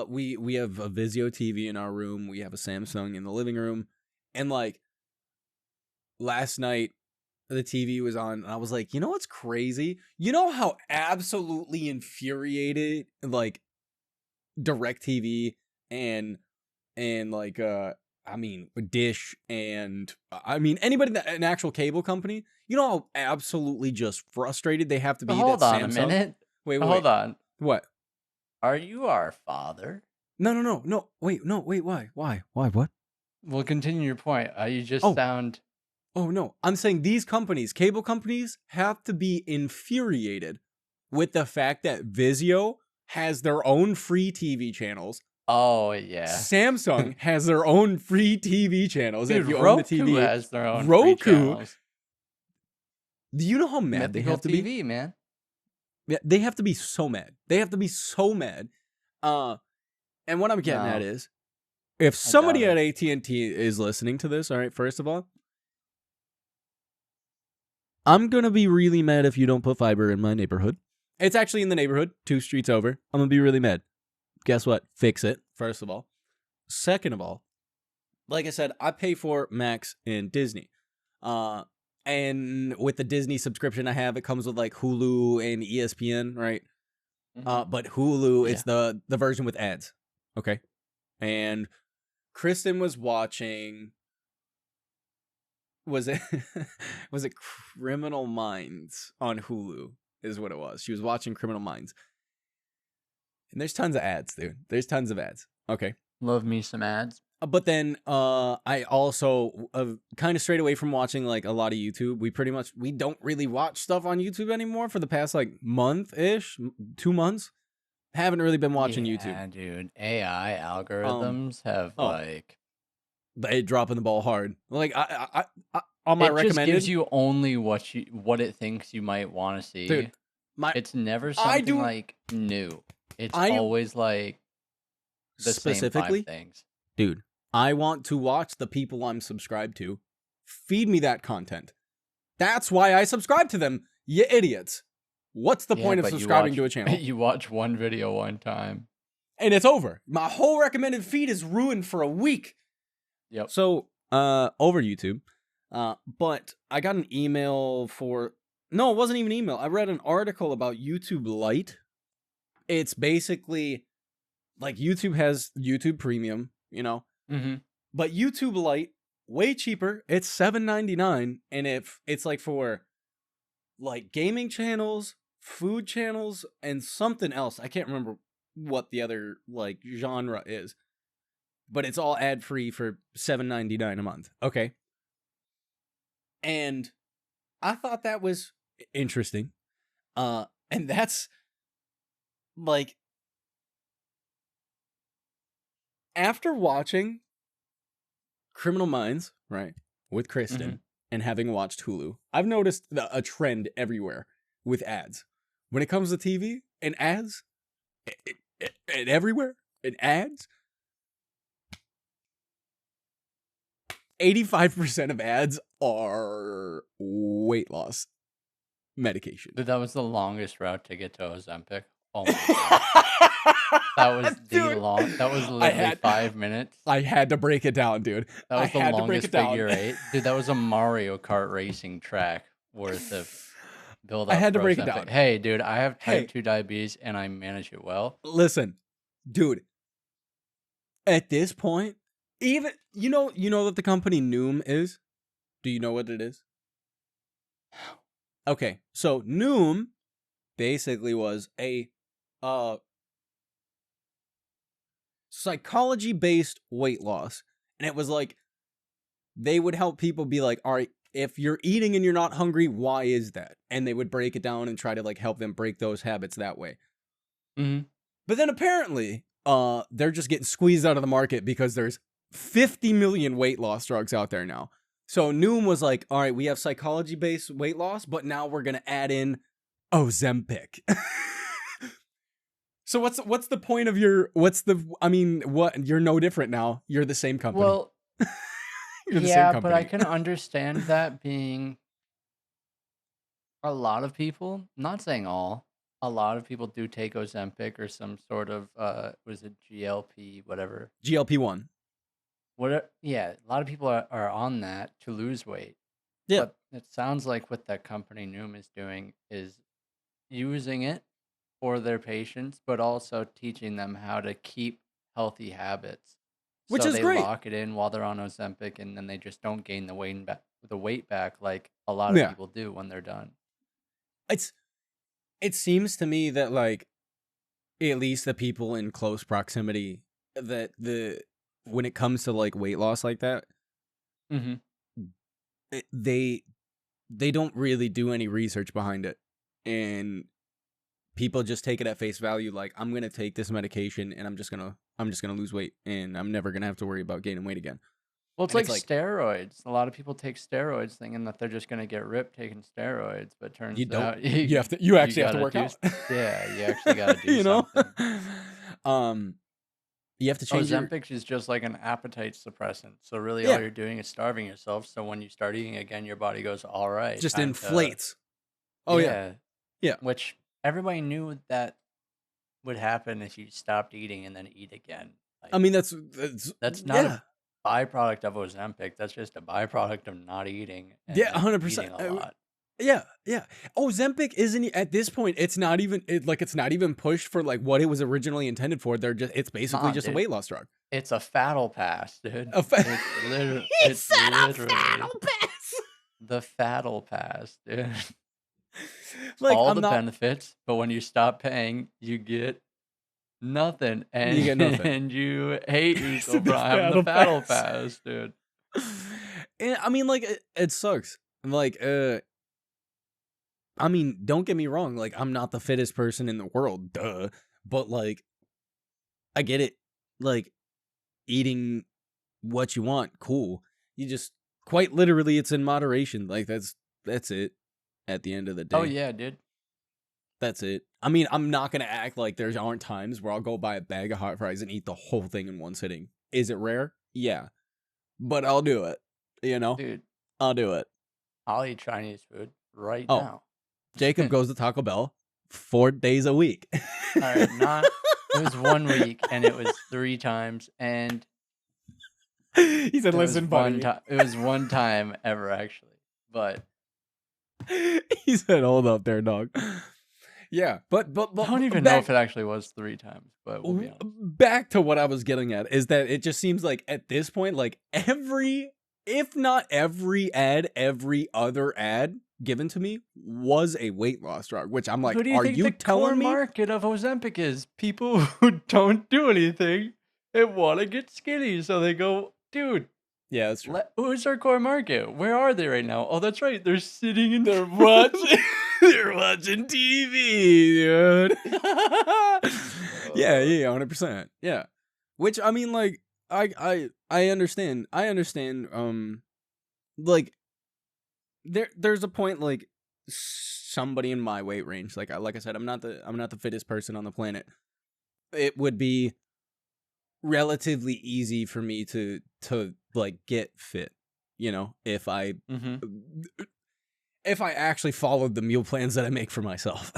we have a Vizio TV in our room. We have a Samsung in the living room. And like last night the TV was on and I was like, you know what's crazy? You know how absolutely infuriated like DirecTV and like I mean Dish and I mean anybody that an actual cable company, you know how absolutely just frustrated they have to be. Hold that on Samsung? a minute. Wait. Hold on. What? Are you our father? No. Wait. Why? What? Well, continue your point. You just sound. Oh, no. I'm saying these companies, cable companies, have to be infuriated with the fact that Vizio has their own free TV channels. Oh, yeah. Samsung has their own free TV channels. Dude, if you Roku own the TV. has their own free channels. Do you know how mad they have to be? TV, man. Yeah, they have to be so mad. And what I'm getting at is, If somebody doubt at AT&T is listening to this, all right, first of all, I'm going to be really mad if you don't put fiber in my neighborhood. It's actually in the neighborhood, 2 streets over. I'm going to be really mad. Guess what? Fix it, first of all. Second of all, like I said, I pay for Max and Disney. And with the Disney subscription I have, it comes with like Hulu and ESPN, right? But Hulu is the version with ads. Okay. And Kristen was watching, was it Criminal Minds on Hulu is what it was. She was watching Criminal Minds. And there's tons of ads, dude. There's tons of ads. Okay. Love me some ads. But then I also kind of strayed away from watching like a lot of YouTube. We don't really watch stuff on YouTube anymore for the past like month-ish, 2 months. Haven't really been watching YouTube. Yeah, dude. AI algorithms have like they dropping the ball hard. Like I on my it recommended, just gives you only what it thinks you might want to see. dude. It's never something like new. It's always like the specifically same 5 things. Dude, I want to watch the people I'm subscribed to. Feed me that content. That's why I subscribe to them, you idiots. What's the point of subscribing to a channel? You watch one video one time. And it's over. My whole recommended feed is ruined for a week. Yep. So, over YouTube. But I got an email for... No, it wasn't even email. I read an article about YouTube Lite. It's basically... Like, YouTube has YouTube Premium, you know? Mm-hmm. But YouTube Lite, way cheaper. It's $7.99. And if it's like for... like gaming channels, food channels, and something else. I can't remember what the other like genre is. But it's all ad-free for $7.99 a month. Okay. And I thought that was interesting. And that's like after watching Criminal Minds, right, with Kristen, and having watched Hulu, I've noticed a trend everywhere with ads. When it comes to TV and ads, and everywhere, and ads, 85% of ads are weight loss medication. Dude, that was the longest route to get to Ozempic. Oh my god. That was that was literally 5 minutes. I had to break it down, dude. That was the longest figure 8. Dude, that was a Mario Kart racing track worth of build up. I had to break it down. Hey, dude, I have type 2 diabetes and I manage it well. Listen, dude. At this point, even you know what the company Noom is? Do you know what it is? Okay, so Noom basically was a psychology-based weight loss. And it was like, they would help people be like, all right, if you're eating and you're not hungry, why is that? And they would break it down and try to like help them break those habits that way. Mm-hmm. But then apparently, they're just getting squeezed out of the market because there's 50 million weight loss drugs out there now. So Noom was like, all right, we have psychology-based weight loss, but now we're going to add in Ozempic. So what's the point of you're no different now. You're the same company. Well, you're the yeah, same company. but I can understand that being a lot of people, not saying all, a lot of people do take Ozempic or some sort of, was it GLP, whatever? GLP-1. Yeah, a lot of people are on that to lose weight. Yeah. But it sounds like what that company Noom is doing is using it for their patients, but also teaching them how to keep healthy habits. Which so is great. They lock it in while they're on Ozempic, and then they just don't gain the weight back like a lot of people do when they're done. It seems to me that like at least the people in close proximity that when it comes to like weight loss like that, they don't really do any research behind it, and people just take it at face value. Like, I'm gonna take this medication and I'm just gonna lose weight, and I'm never gonna have to worry about gaining weight again. Well, it's like steroids. A lot of people take steroids thinking that they're just gonna get ripped taking steroids, but turns out you actually have to work out. Yeah, you actually gotta do something. You have to change your Ozempic is just like an appetite suppressant. So really, all yeah, you're doing is starving yourself. So when you start eating again, your body goes, "All right, just time to." inflates. Oh yeah, Yeah, yeah. which everybody knew that would happen if you stopped eating and then eat again. I Like mean that's not a yeah, byproduct of Ozempic. That's just a byproduct of not eating and yeah, then 100%. eating a lot. Yeah, yeah. Ozempic isn't at this point. It's not even it's not even pushed for like what it was originally intended for. It's basically Nah, just a dude, weight loss drug. it's a faddle pass, dude. A fa- he It's said a literally faddle pass. the faddle pass, dude. Like All I'm the not. benefits, but when you stop paying, you get nothing, You get nothing. and you hate It's the yourself for not having the faddle faddle pass. pass, dude. And I mean, like it sucks. Like I mean, don't get me wrong. Like I'm not the fittest person in the world, duh. But like I get it. Like eating what you want, cool. You just quite literally, it's in moderation. Like that's it. At the end of the Oh day, yeah, dude. that's it. I mean, I'm not gonna act like there aren't times where I'll go buy a bag of hot fries and eat the whole thing in one sitting. Is it rare? Yeah, but I'll do it. You know, Dude, I'll do it. I'll eat Chinese food right Oh, now. Jacob goes to Taco Bell 4 days a week. All right, it was 1 week and it was 3 times, and He said, it was "Listen, buddy." one time. It was one time ever actually, but He said, "Hold up, there, dog." Yeah, but I don't even know if it actually was 3 times. But we'll be honest. back to what I was getting at is that it just seems like at this point, like if not every every other ad given to me was a weight loss drug, which I'm like, Who do you are think you the core telling me? market of Ozempic is? People who don't do anything and want to get skinny, so they go, dude. Yeah, that's true. Who's our core market? Where are they right now? Oh, that's right. They're sitting in. They're watching. They're watching TV, dude. Yeah, 100%. Yeah, which I mean, like, I understand. I understand. Like, there's a point like somebody in my weight range. Like I said, I'm not the fittest person on the planet. It would be relatively easy for me to like get fit, you know, if I actually followed the meal plans that I make for myself.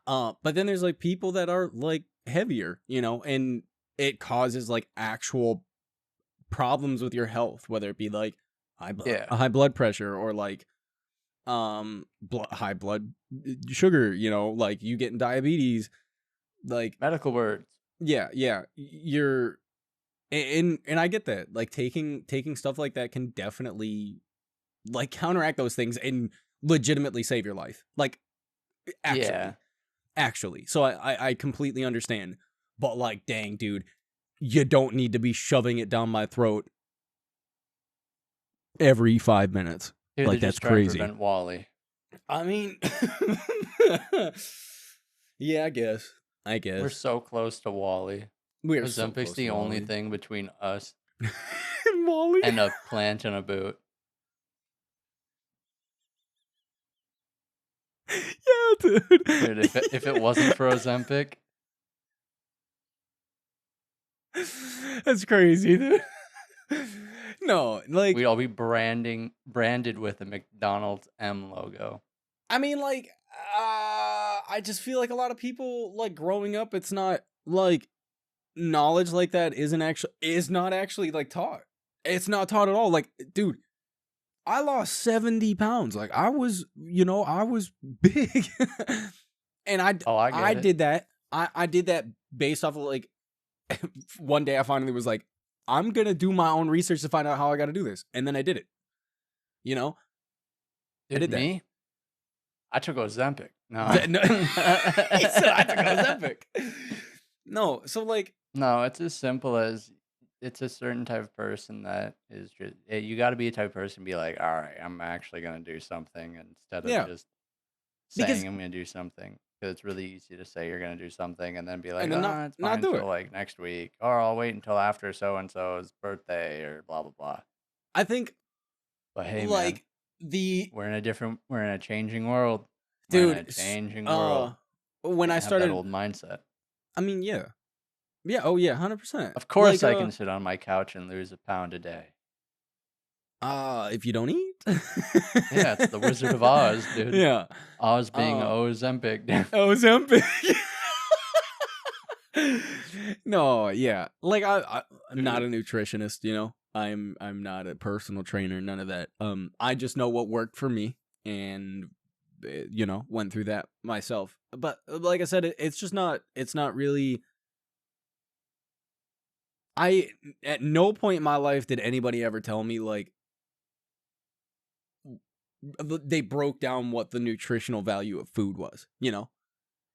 But then there's like people that are like heavier, you know, and it causes like actual problems with your health, whether it be like high blood pressure or like high blood sugar, you know, like you getting diabetes, like Medical words. yeah, you're and I get that. Like taking stuff like that can definitely like counteract those things and legitimately save your life. Like actually. So I completely understand. But like, dang, dude, you don't need to be shoving it down my throat every 5 minutes. Dude, like that's crazy. Prevent Wally. I mean, yeah, I guess. We're so close to Wally. We're Ozempic's the only thing between us Wally and a plant and a boot. Yeah, dude. Dude, if it wasn't for Ozempic, that's crazy, dude. No, like we'd all be branded with a McDonald's M logo. I mean, like, I just feel like a lot of people, like, growing up, it's not like knowledge like that is not actually like taught. It's not taught at all. Like, dude, I lost 70 pounds. Like, I was big, and I did that. I did that based off of like one day I finally was like, I'm gonna do my own research to find out how I got to do this, and then I did it. You know, I did that. I took Ozempic. No, he said I took Ozempic. No, so like, no, it's as simple as it's a certain type of person that is just you got to be a type of person be like, all right, I'm actually gonna do something instead of just saying I'm gonna do something. Because it's really easy to say you're gonna do something and then be like, oh, it's fine until like next week, or I'll wait until after so and so's birthday, or blah blah blah. I think, but hey, like man, we're in a changing world, dude. Changing world. When I started that old mindset, I mean, yeah, Yeah. Oh yeah. 100%. Of course, Like I can sit on my couch and lose a pound a day. if you don't eat. Yeah, it's the Wizard of Oz, dude. Yeah. Oz being Uh, Ozempic. Ozempic. No, yeah. Like I'm not a nutritionist, you know. I'm not a personal trainer, none of that. I just know what worked for me and you know, went through that myself. But like I said, it's not really I at no point in my life did anybody ever tell me like they broke down what the nutritional value of food was, you know.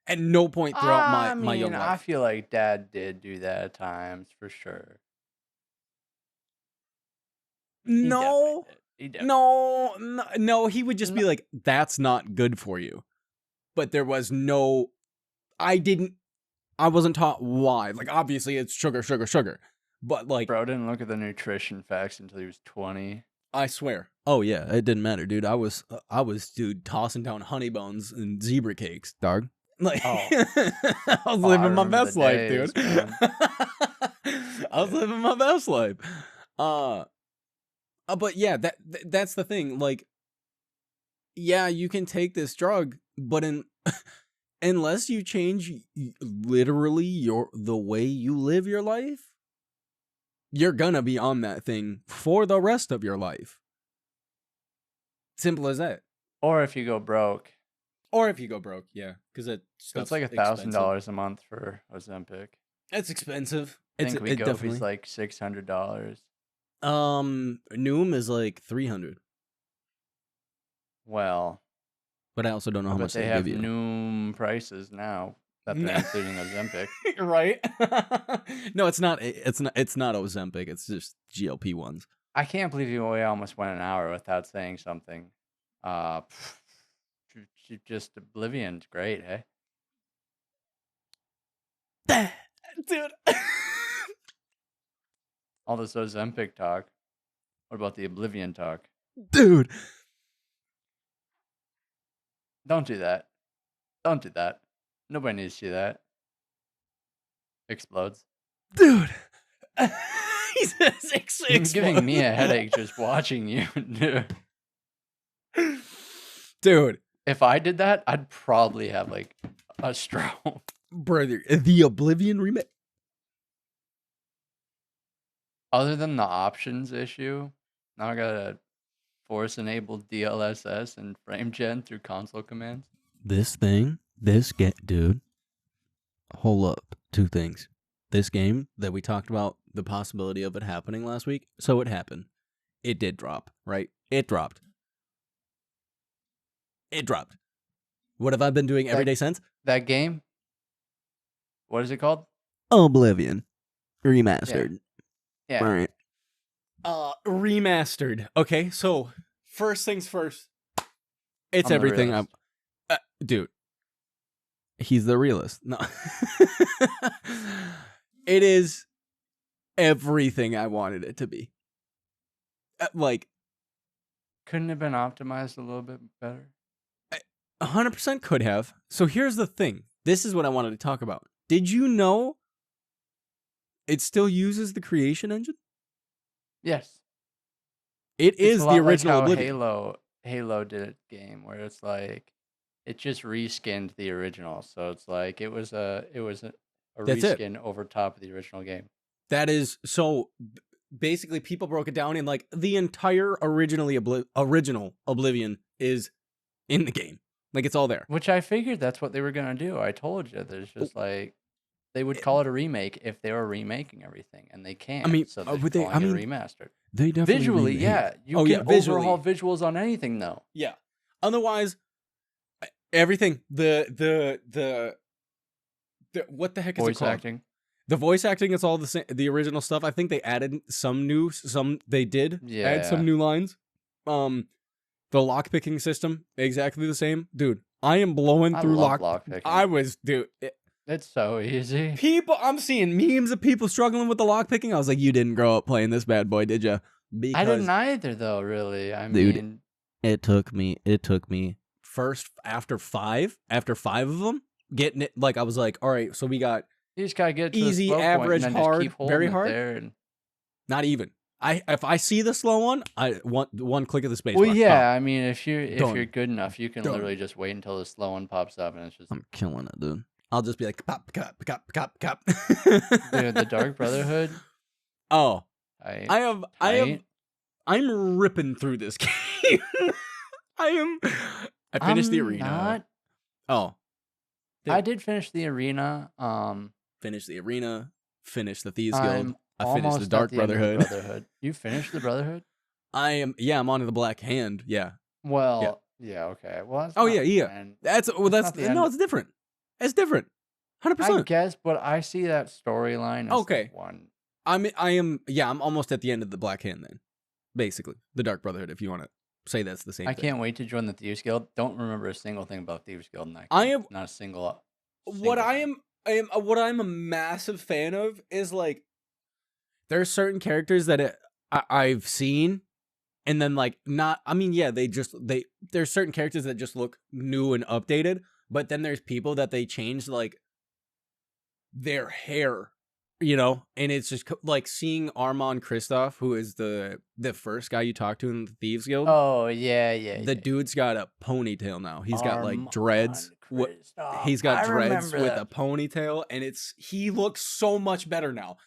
At no point throughout I my young mean, I life. feel like Dad did do that at times for sure. He definitely No, did. He definitely. no, he would just be like, "That's not good for you." But there was no, I didn't, I wasn't taught why. Like, obviously, it's sugar, sugar, sugar. But like, Bro didn't look at the nutrition facts until he was 20. I swear. Oh yeah, it didn't matter, dude. I was, dude, tossing down honey bones and zebra cakes, dog. Like, Oh. I was I living my remember best the life, days, dude. man. I was living my best life. But yeah, that's the thing. Like, yeah, you can take this drug, but unless you change literally the way you live your life, you're gonna be on that thing for the rest of your life. Simple as that. Or if you go broke. Or if you go broke, yeah, because It's like $1,000 a month for Ozempic. It's expensive. I think Wegovy definitely is like $600. Noom is like 300. Well, But I also don't know how but much they they have give you. Noom prices now that they're including Ozempic. Right? No, it's not. It's not Ozempic. It's just GLP ones. I can't believe you almost went an hour without saying something. Just Oblivion's great, hey? Dude. All this Ozempic talk. What about the Oblivion talk? Dude. Don't do that. Don't do that. Nobody needs to see that. Explodes. Dude. He says It's giving me a headache just watching you, dude. Dude. If I did that, I'd probably have like a stroke. Brother, the Oblivion remake. Other than the options issue, now I gotta force enable DLSS and frame gen through console commands. Dude. Hold up. Two things. This game that we talked about, the possibility of it happening last week. So it happened. It did drop, right? It dropped. What have I been doing every day since? That game? What is it called? Oblivion. Remastered. Yeah. Right. Remastered. Okay, so first things first. It's I'm the everything realist. dude. He's the realist. No. It is everything I wanted it to be. Like, couldn't it have been optimized a little bit better? 100% could have. So here's the thing. This is what I wanted to talk about. Did you know it still uses the creation engine? Yes. It is the original like how Oblivion. Halo did a game where it's like it just reskinned the original. So it's like it was a That's it. reskin over top of the original game. That is so. Basically, people broke it down in like the entire original Oblivion is in the game. Like it's all there. Which I figured that's what they were gonna do. I told you there's just like they would call it a remake if they were remaking everything, and they can't. I mean, so they're calling it remastered. They definitely Visually, remade. yeah, you can overhaul visuals on anything though. Yeah. Otherwise, everything the what the heck is it called? Voice acting. The voice acting is all the same. The original stuff. I think they added they did add some new lines. The lockpicking system exactly the same, dude. I am blowing through lockpicking. I was, dude. It's so easy. I'm seeing memes of people struggling with the lockpicking. I was like, you didn't grow up playing this bad boy, did you? I didn't either, though. Really, mean, it took me first after five of them getting it. Like I was like, all right, so we got You just gotta get to the easy, slow point and average, then just hard, keep very holding it hard. there. And Not even. If I see the slow one, I want one click of the space well, bar. yeah, I mean, if you're Done. good enough, you can Done. literally just wait until the slow one pops up, and it's just I'm killing it, dude. I'll just be like, pop, pop, pop, pop, pop. dude, the Dark Brotherhood. Oh, Tight. I'm ripping through this game. I finished the arena. Not. Oh, I did finish the arena. Finish the arena. Finish the Thieves Guild. I'm I finished the almost Dark at the end of the Brotherhood. Brotherhood. You finished the Brotherhood? I'm on to the Black Hand. Yeah. Well, yeah, okay. Well, that's Oh not yeah, the yeah. end. That's not the end. it's different. It's different. 100%. I guess, but I see that storyline as Okay. like one. I'm almost at the end of the Black Hand then. Basically. The Dark Brotherhood, if you want to say that's the same I thing. can't wait to join the Thieves Guild. Don't remember a single thing about Thieves Guild in that game. I am not a single what thing. what I'm a massive fan of is like there are certain characters that I've seen and then like not I mean yeah there's certain characters that just look new and updated, but then there's people that they changed like their hair, you know, and it's just like seeing Armand Kristoff, who is the first guy you talk to in the Thieves Guild. Oh yeah. The dude's got a ponytail now. He's got like Armand dreads. He's got I dreads remember with that. a ponytail, and he looks so much better now.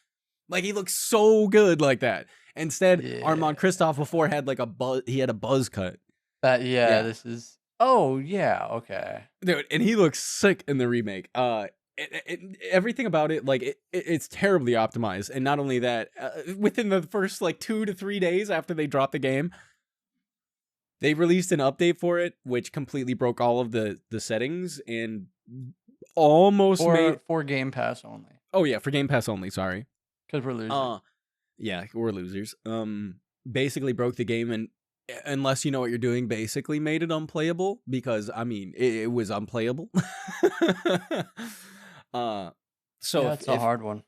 Like he looks so good like that. Instead, Armand Kristoff before had like he had a buzz cut. This is. Oh yeah, okay. Dude, and he looks sick in the remake. Everything about it, like it's terribly optimized, and not only that, within the first like 2 to 3 days after they dropped the game, they released an update for it, which completely broke all of the settings and almost made for Game Pass only. Oh yeah, for Game Pass only. Sorry, because we're losers. Yeah, we're losers. Basically broke the game and. Unless you know what you're doing, basically made it unplayable because I mean it was unplayable. So that's a hard one.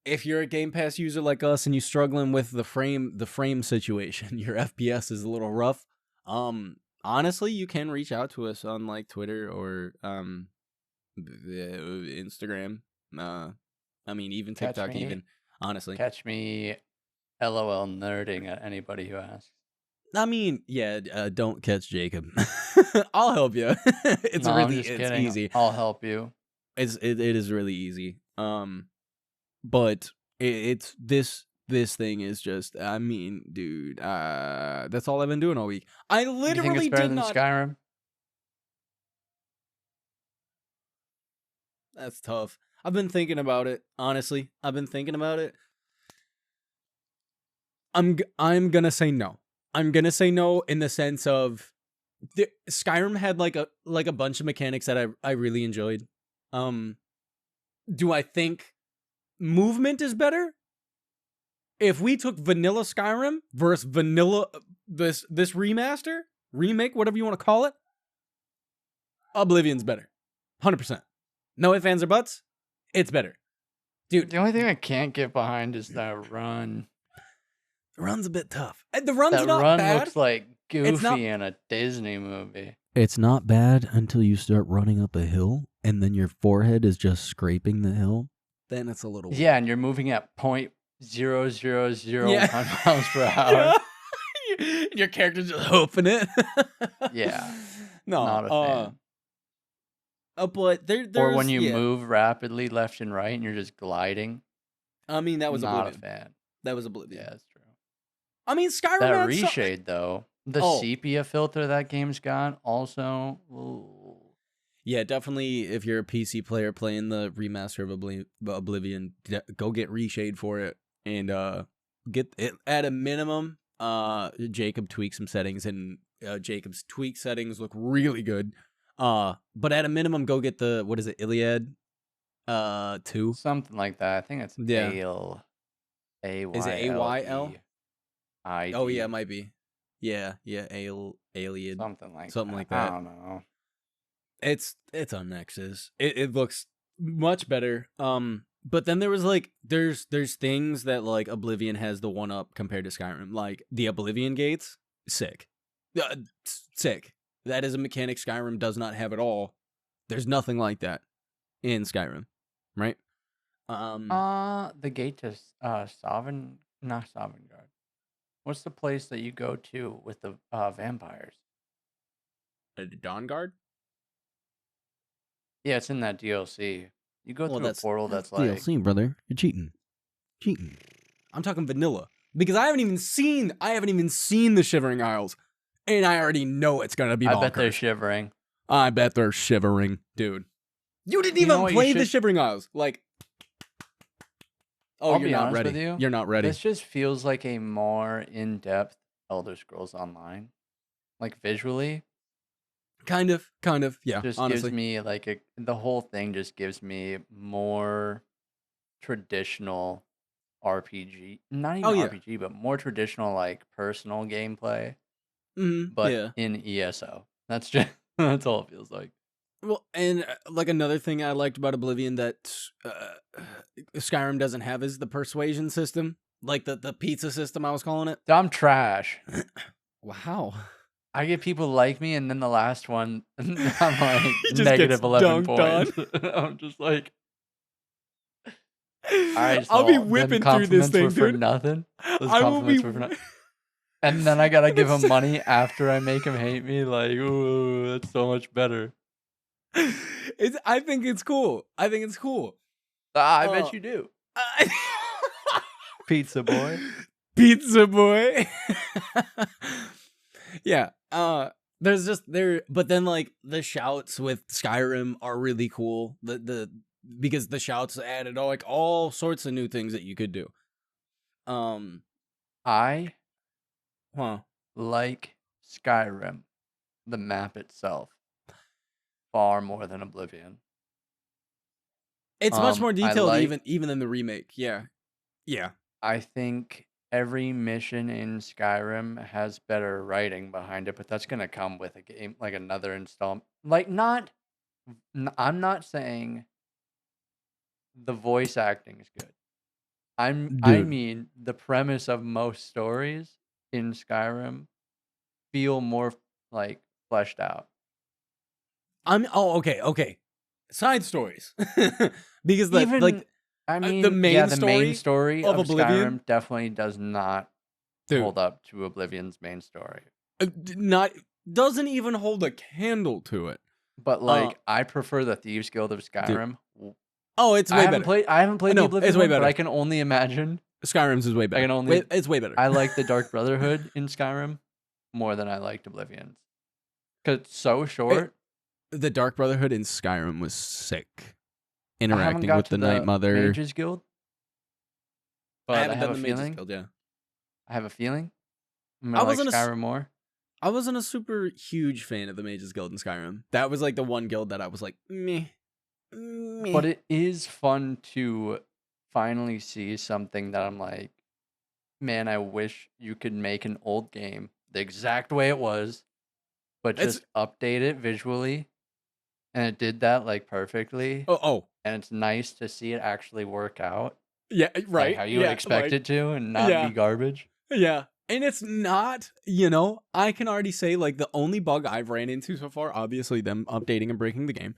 If you're a Game Pass user like us and you're struggling with the frame situation, your FPS is a little rough. Honestly, you can reach out to us on like Twitter or Instagram. I mean even TikTok even. Honestly, catch me, LOL nerding at anybody who asks. I mean, yeah, don't catch Jacob. I'll help you. It's easy. I'll help you. It is really easy. But it's this thing is just. I mean, dude, that's all I've been doing all week. I literally you think it's better than Skyrim. That's tough. I've been thinking about it. Honestly, I've been thinking about it. I'm gonna say no. I'm gonna say no in the sense of Skyrim had like a bunch of mechanics that I really enjoyed. Do I think movement is better? If we took vanilla Skyrim versus vanilla this remake, whatever you want to call it, Oblivion's better. 100%. No ifs, ands, or buts. It's better. Dude. The only thing I can't get behind is that run. The run's a bit tough. The run's not bad. That run looks like Goofy in a Disney movie. It's not bad until you start running up a hill and then your forehead is just scraping the hill. Then it's a little weird. And you're moving at 0.0001 miles per hour. Your character's just hoofing it. Yeah. No. Not a fan. But there's or when you move rapidly left and right and you're just gliding. I mean, that was not Oblivion. a fan. That was Oblivion. Yeah, that's true. I mean, Skyrim that reshade though. The Oh. sepia filter that game's got also. Ooh. Yeah, definitely. If you're a PC player playing the remaster of Oblivion, go get reshade for it and get it at a minimum. Jacob tweak some settings, and Jacob's tweak settings look really good. But at a minimum, go get the what is it, Iliad, 2, something like that. I think it's AYL. Is it AYL? ID. Oh yeah, it might be. Yeah, Iliad. Something like that. I don't know. It's on Nexus. It looks much better. But then there was like there's things that like Oblivion has the one up compared to Skyrim. Like the Oblivion gates, sick. Sick. That is a mechanic Skyrim does not have at all. There's nothing like that in Skyrim, right? The gate to not Sovngarde. What's the place that you go to with the vampires? The Dawn Guard. Yeah, it's in that DLC. You go through a portal that's like DLC, brother. You're cheating. I'm talking vanilla because I haven't even seen the Shivering Isles, and I already know it's gonna be bonkers. I bet they're shivering. I bet they're shivering, dude. You didn't even play the Shivering Isles, like. Oh, I'll you're be not honest ready. with you. You're not ready. This just feels like a more in-depth Elder Scrolls Online, like visually. Kind of, yeah. Just honestly, gives me like the whole thing just gives me more traditional RPG, not even RPG, but more traditional like personal gameplay. But in ESO, that's all it feels like. Well, and like another thing I liked about Oblivion that Skyrim doesn't have is the persuasion system, like the pizza system I was calling it. I'm trash. Wow. I get people like me, and then the last one, I'm like negative 11 points. I'm just like, all right, so I'll be whipping through this thing, dude. For nothing. Those compliments were for nothing. And then I gotta give him money after I make him hate me. Like, ooh, that's so much better. I think it's cool. I I bet you do. Pizza boy. Pizza boy. Yeah. There's just but then like the shouts with Skyrim are really cool. Because the shouts added all sorts of new things that you could do. I like Skyrim, the map itself, far more than Oblivion. It's much more detailed even than the remake. Yeah. I think every mission in Skyrim has better writing behind it, but that's gonna come with a game like another installment. Like I'm not saying the voice acting is good. I mean the premise of most stories in Skyrim feel more like fleshed out. Okay. Side stories. Because the main story of Oblivion Skyrim definitely does not hold up to Oblivion's main story. Doesn't even hold a candle to it. But like I prefer the Thieves Guild of Skyrim. It's way better. I haven't played the Oblivion one, but I can only imagine Skyrim's is way better. It's way better. I like the Dark Brotherhood in Skyrim more than I liked Oblivion's. Because it's so short. The Dark Brotherhood in Skyrim was sick. Interacting with the Night Mother. Mages Guild. But I have a feeling. Mages Guild, yeah. I have a feeling. I like Skyrim more. I wasn't a super huge fan of the Mages Guild in Skyrim. That was like the one guild that I was like, meh. But it is fun to finally see something that I'm like, man, I wish you could make an old game the exact way it was, but just update it visually. And it did that like perfectly. And it's nice to see it actually work out. Yeah, right. Like how you would expect it to and not be garbage. Yeah. And it's not, I can already say like the only bug I've ran into so far, obviously them updating and breaking the game,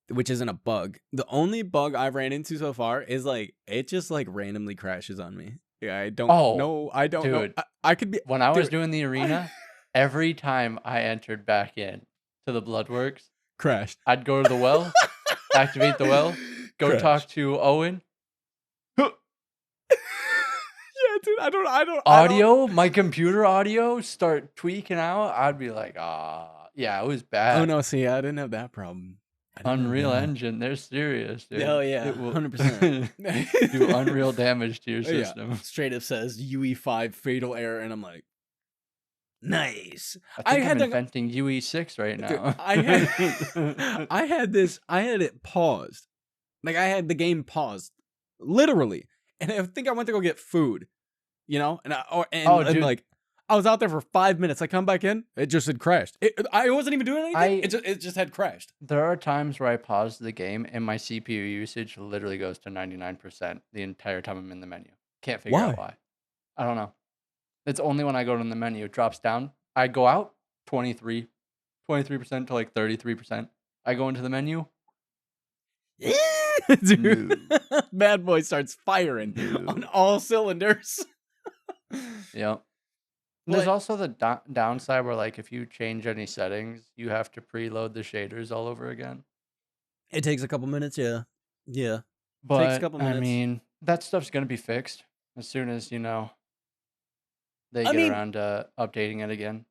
which isn't a bug. The only bug I've ran into so far is like, it just like randomly crashes on me. Yeah, I don't know. I don't know. I could be. When I was doing the arena, every time I entered back in to the Bloodworks, crashed. I'd go to the well, activate the well, go talk to Owen. Yeah, dude, I don't. My computer audio start tweaking out. I'd be like, yeah, it was bad. Oh no, see, I didn't have that problem. Unreal Engine, they're serious, dude. Oh yeah, 100%. Do unreal damage to your system. Yeah. Straight up says UE5 fatal error, and I'm like, nice. I think I'm inventing UE6 right now. Dude, I had it paused. Like I had the game paused, literally, and I think I went to go get food, and like I was out there for 5 minutes. I come back in, it just had crashed. I wasn't even doing anything. It just had crashed. There are times where I pause the game and my CPU usage literally goes to 99% the entire time I'm in the menu. Can't figure out why. I don't know. It's only when I go to the menu, it drops down. I go out 23% to like 33%. I go into the menu. Dude, Bad Boy starts firing on all cylinders. Yep. There's But- also the downside where, like, if you change any settings, you have to preload the shaders all over again. It takes a couple minutes, yeah. Yeah. But Takes a couple I minutes. mean, that stuff's gonna be fixed as soon as they I get mean- around to updating it again.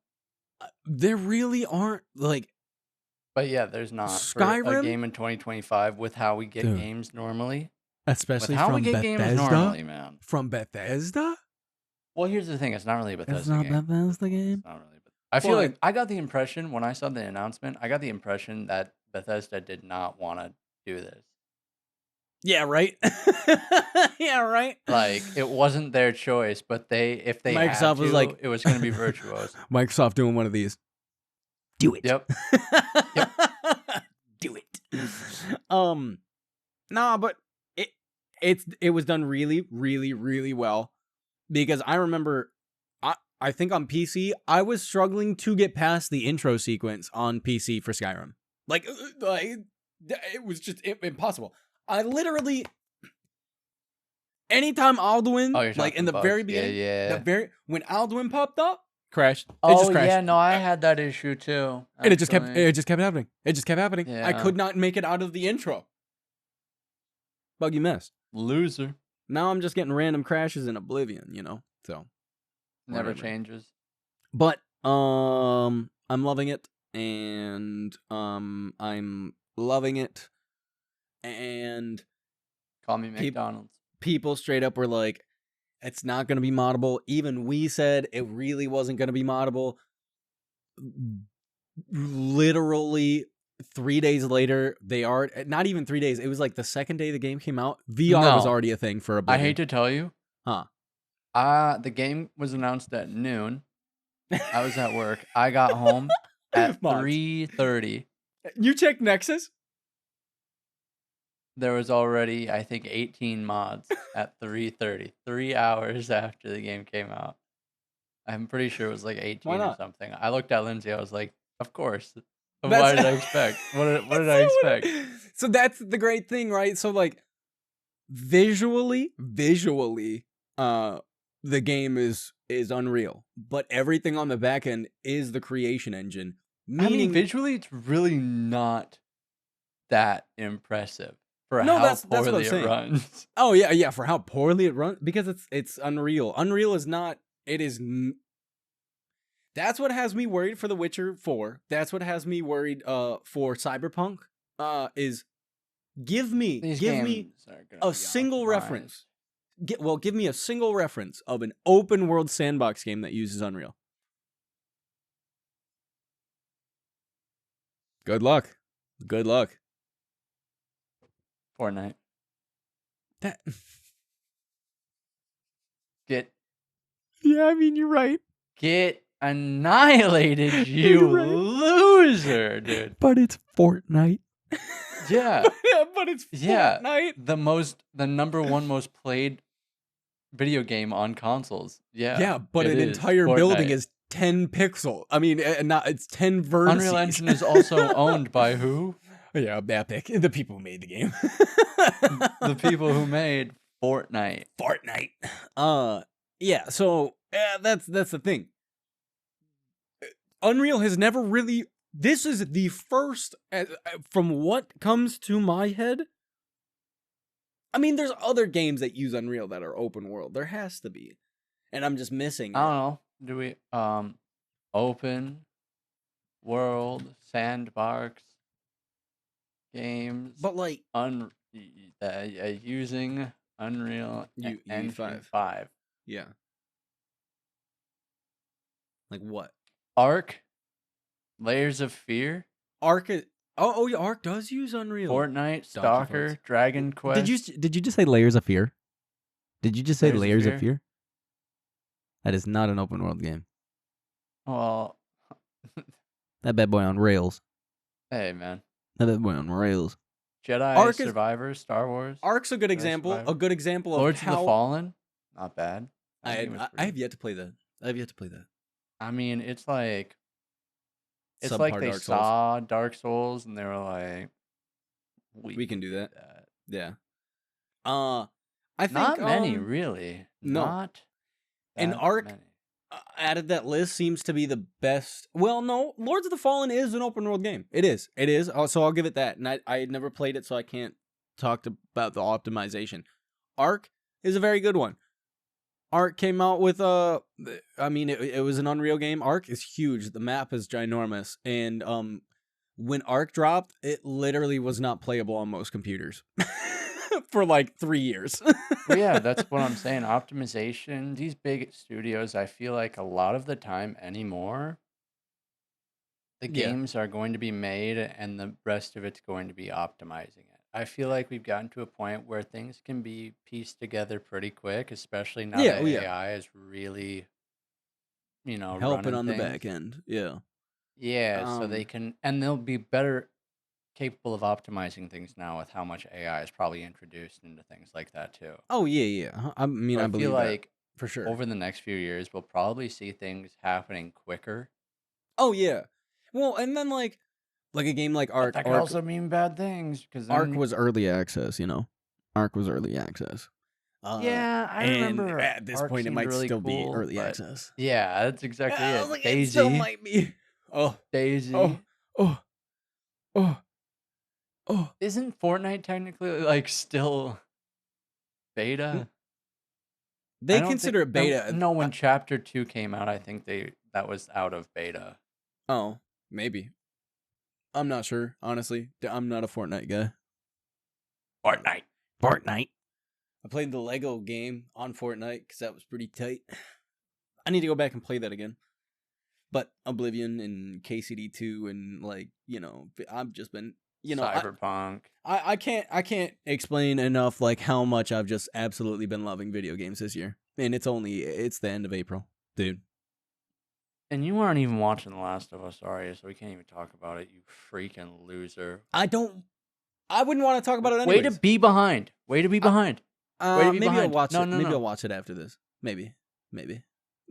There really aren't, like, But yeah, there's not for Skyrim? a game in 2025 with how we get Dude. games normally. especially With how we from get Bethesda. games normally, man. From Bethesda? Well, here's the thing: it's not really a It's Bethesda not game. Bethesda game? It's not really. I feel like But- I got the impression when I saw the announcement, I got the impression that Bethesda did not want to do this. Yeah, right? Yeah, right? Like, it wasn't their choice, but if they had Microsoft was to, like- it was going to be virtuous. Microsoft doing one of these. Do it. Yep. Do it. Nah, but it was done really, really, really well. Because I remember I think on PC, I was struggling to get past the intro sequence on PC for Skyrim. Like it was just impossible. I literally anytime Alduin, Oh, you're like in talking the bugs. very beginning, Yeah. when Alduin popped up, crashed. It Oh just crashed. yeah, no, I had that issue too. And it just kept actually. happening. It just kept happening. I Yeah. could not make it out of the intro. Buggy mess. Loser. Now I'm just getting random crashes in Oblivion, you know. So Never Whatever. changes. but I'm loving it, and I'm loving it, and Call me McDonald's. people straight up were like, it's not going to be moddable. Even we said it really wasn't going to be moddable. Literally 3 days later, they are not even 3 days. It was like the second day the game came out. VR was No. already a thing for I Oblivion. hate to tell you. Huh. The game was announced at noon. I was at work. I got home at Mods. 3:30. You checked Nexus? There was already, I think, 18 mods at 3:30. 3 hours after the game came out. I'm pretty sure it was like 18 Why or not? something. I looked at Lindsay. I was like, of course. That's- What did I expect? What did I expect? So that's the great thing, right? So like visually, the game is unreal, but everything on the back end is the creation engine. I Meaning, mean, visually, it's really not that impressive for No, how that's what I'm poorly saying. it runs. oh yeah, for how poorly it runs, because it's Unreal. Unreal is not. It is. That's what has me worried for The Witcher 4. That's what has me worried for Cyberpunk. Is give me These give me games are gonna a be single optimized. reference. Give me a single reference of an open world sandbox game that uses Unreal. Good luck. Good luck. Fortnite. That. Get Yeah, I mean you're right. annihilated, you You're right. loser, dude. But it's Fortnite. Yeah. Yeah, but it's Yeah. Fortnite. The number one most played video game on consoles. Yeah. Yeah, but it an is. entire building Fortnite. is 10 pixel. I mean, not it's 10 vertices. Unreal Engine is also owned by who? Yeah, Epic. The people who made the game. The people who made Fortnite. Fortnite. Yeah, so that's the thing. Unreal has never really. This is the first, from what comes to my head. I mean, there's other games that use Unreal that are open world. There has to be, and I'm just missing. I don't know. Do we open world sandbox games? But like, using Unreal Engine 5. 5. yeah, like what? Ark, Layers of Fear, Ark. Oh yeah, Ark does use Unreal. Fortnite, Donkey Stalker, Funds. Dragon Quest. Did you just say Layers of Fear? Did you just say Layers of Layers of Fear? Fear? That is not an open world game. Well, That bad boy on rails. hey man, That bad boy on rails. Jedi Ark is- Survivor, Star Wars, Ark's a good Jedi example. Survivor. A good example of Lords how of the Fallen. Not bad. I think it was I pretty- have yet to play that. I mean, it's like Subpar they Dark Souls. saw Dark Souls and they were like, We can do that. Yeah. I think Not many, really. no. Not And that Ark many. added that list seems to be the best. Well, no, Lords of the Fallen is an open world game. It is. It is. So I'll give it that. And I had never played it, so I can't talk about the optimization. Ark is a very good one. Ark came out with I mean, it was an Unreal game. Ark is huge. The map is ginormous. And when Ark dropped, it literally was not playable on most computers for like 3 years. Well, yeah, that's what I'm saying. Optimization, these big studios, I feel like a lot of the time anymore, the Yeah. games are going to be made and the rest of it's going to be optimizing it. I feel like we've gotten to a point where things can be pieced together pretty quick, especially now Yeah, that oh yeah. AI is really, Helping running on the things. back end. Yeah. Yeah, so they can, and they'll be better capable of optimizing things now with how much AI is probably introduced into things like that too. Oh yeah, yeah. I mean, So I I believe feel that like for sure. over the next few years, we'll probably see things happening quicker. Oh yeah. Well, and then like a game like But Ark. that could also mean bad things because Ark then, was early access. Ark was early access. yeah, I And remember at this Ark point, it seemed might really still be cool, early but access. yeah, that's exactly I it. was like, it still Daisy, might be. Oh, Daisy. oh, oh, oh. Isn't Fortnite technically like still beta? They I don't consider it beta. No, when Chapter 2 came out, I think that was out of beta. Oh, maybe. I'm not sure, honestly. I'm not a Fortnite guy. Fortnite. I played the Lego game on Fortnite because that was pretty tight. I need to go back and play that again. But Oblivion and KCD2 and I've just been Cyberpunk. I can't explain enough like how much I've just absolutely been loving video games this year. And it's the end of April, dude. And you aren't even watching The Last of Us, are you? So we can't even talk about it, you freaking loser. I wouldn't want to talk about it Way anyways. to be behind. Way to be behind. Maybe I'll watch it. Maybe I'll watch it after this. Maybe.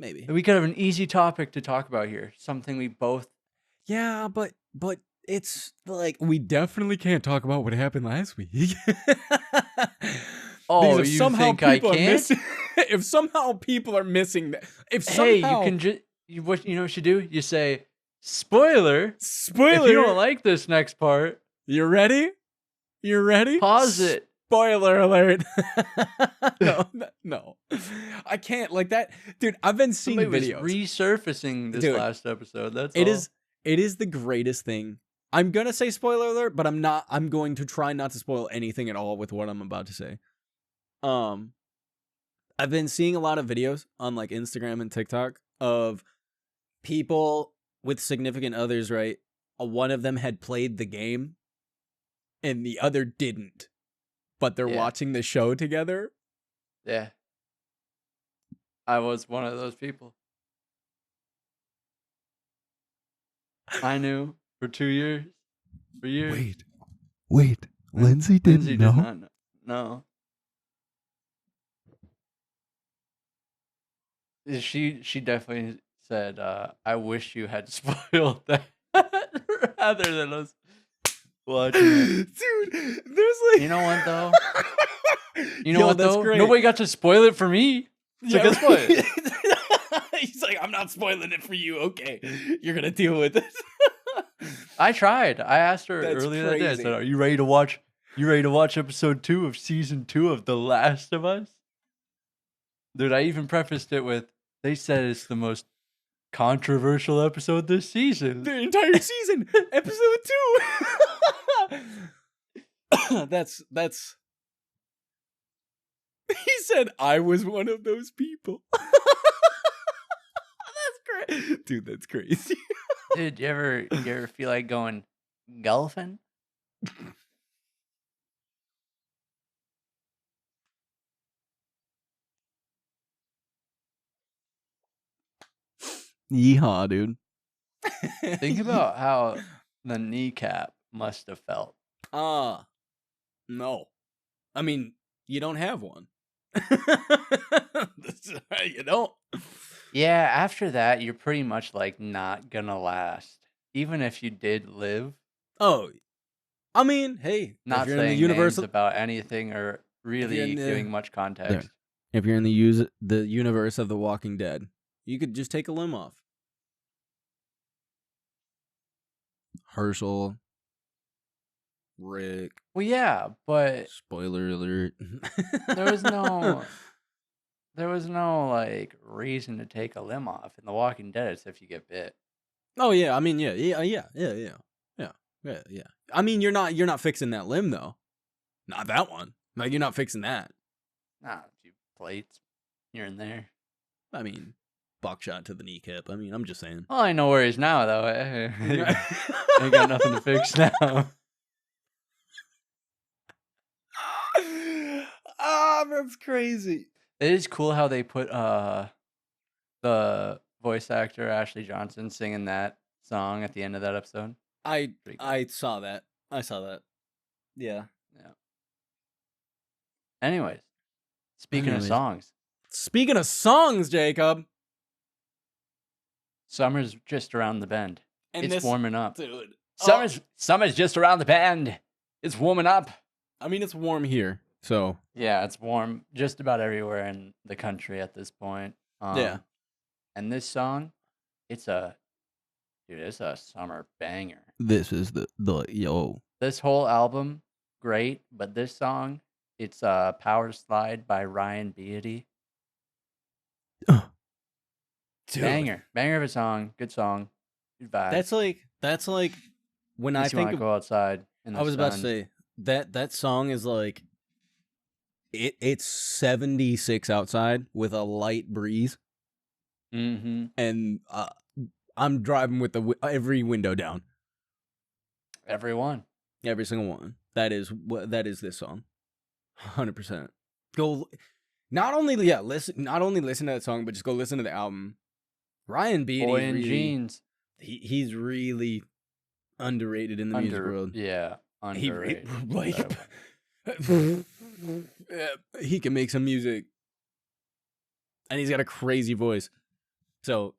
We could have an easy topic to talk about here. Something we both. Yeah, but it's like we definitely can't talk about what happened last week. Oh, you think I can't? If somehow people are missing that, Hey, you can just what you know what you do? You say spoiler. If you don't like this next part, you're ready. You're ready. Pause it. Spoiler alert. No, I can't like that, dude. I've been seeing videos resurfacing this last episode. That's it is the greatest thing. I'm gonna say spoiler alert, but I'm not. I'm going to try not to spoil anything at all with what I'm about to say. I've been seeing a lot of videos on like Instagram and TikTok of people with significant others, right? One of them had played the game and the other didn't, but they're watching the show together. Yeah. I was one of those people. I knew for 2 years. For years. Wait. Lindsay didn't know? Did not know. No. She definitely said, I wish you had spoiled that rather than us watching it. Dude, there's like... You know what, though? You know what, that's though? great. Nobody got to spoil it for me. So guess what? He's like, I'm not spoiling it for you. Okay, you're going to deal with it. I tried. I asked her That's earlier that day. I said, crazy. are you ready to watch? You ready to watch episode 2 of season 2 of The Last of Us? Dude, I even prefaced it with, they said it's the most controversial episode this season. The entire season, episode 2. That's. He said I was one of those people. That's great, dude. That's crazy. Dude, you ever feel like going golfing? Yeehaw, dude. Think about how the kneecap must have felt. No. I mean, you don't have one. You don't. Yeah, after that, you're pretty much like not gonna last. Even if you did live. Oh, I mean, hey, Not if you're in the saying universe, names about anything or if you're really in giving much there, context. if you're in the universe of The Walking Dead, you could just take a limb off. Herschel, Rick. Well, yeah, but Spoiler alert. there was no like reason to take a limb off. In The Walking Dead, it's if you get bit. Oh yeah, I mean yeah. I mean you're not fixing that limb though. Not that one. Like you're not fixing that. Nah, a few plates here and there. I mean, buckshot to the kneecap. I mean, I'm just saying. Well, I know where he's now, though. I got nothing to fix now. That's crazy. It is cool how they put the voice actor Ashley Johnson singing that song at the end of that episode. I saw that. Yeah. Anyways, speaking of songs. Speaking of songs, Jacob. Summer's just around the bend. And it's warming up. Dude. Summer's just around the bend. It's warming up. I mean, it's warm here, so. Yeah, it's warm just about everywhere in the country at this point. Yeah. And this song, it's a summer banger. This is the yo. This whole album, great, but this song, it's Power Slide by Ryan Beatty. Banger of a song, good song, good vibe. That's like when I think you want to go outside. I was about to say that song is like it's 76 outside with a light breeze. Mm-hmm. And I'm driving with every window down. Every single one. That is this song. 100%. Go. Not only listen to that song, but just go listen to the album. Ryan Beatty, Boy in Jeans. He's really underrated in the music world. Yeah, underrated. He can make some music, and he's got a crazy voice. So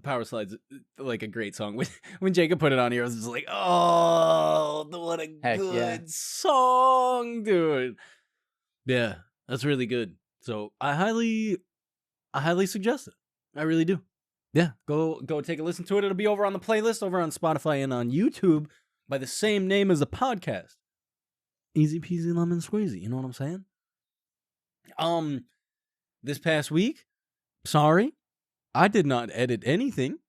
Power Slide's like a great song. When Jacob put it on here, I was just like, oh, what a good song, dude. Yeah, that's really good. So I highly suggest it. I really do. Yeah, go take a listen to it. It'll be over on the playlist over on Spotify and on YouTube by the same name as the podcast. Easy peasy lemon squeezy. You know what I'm saying? This past week, sorry, I did not edit anything.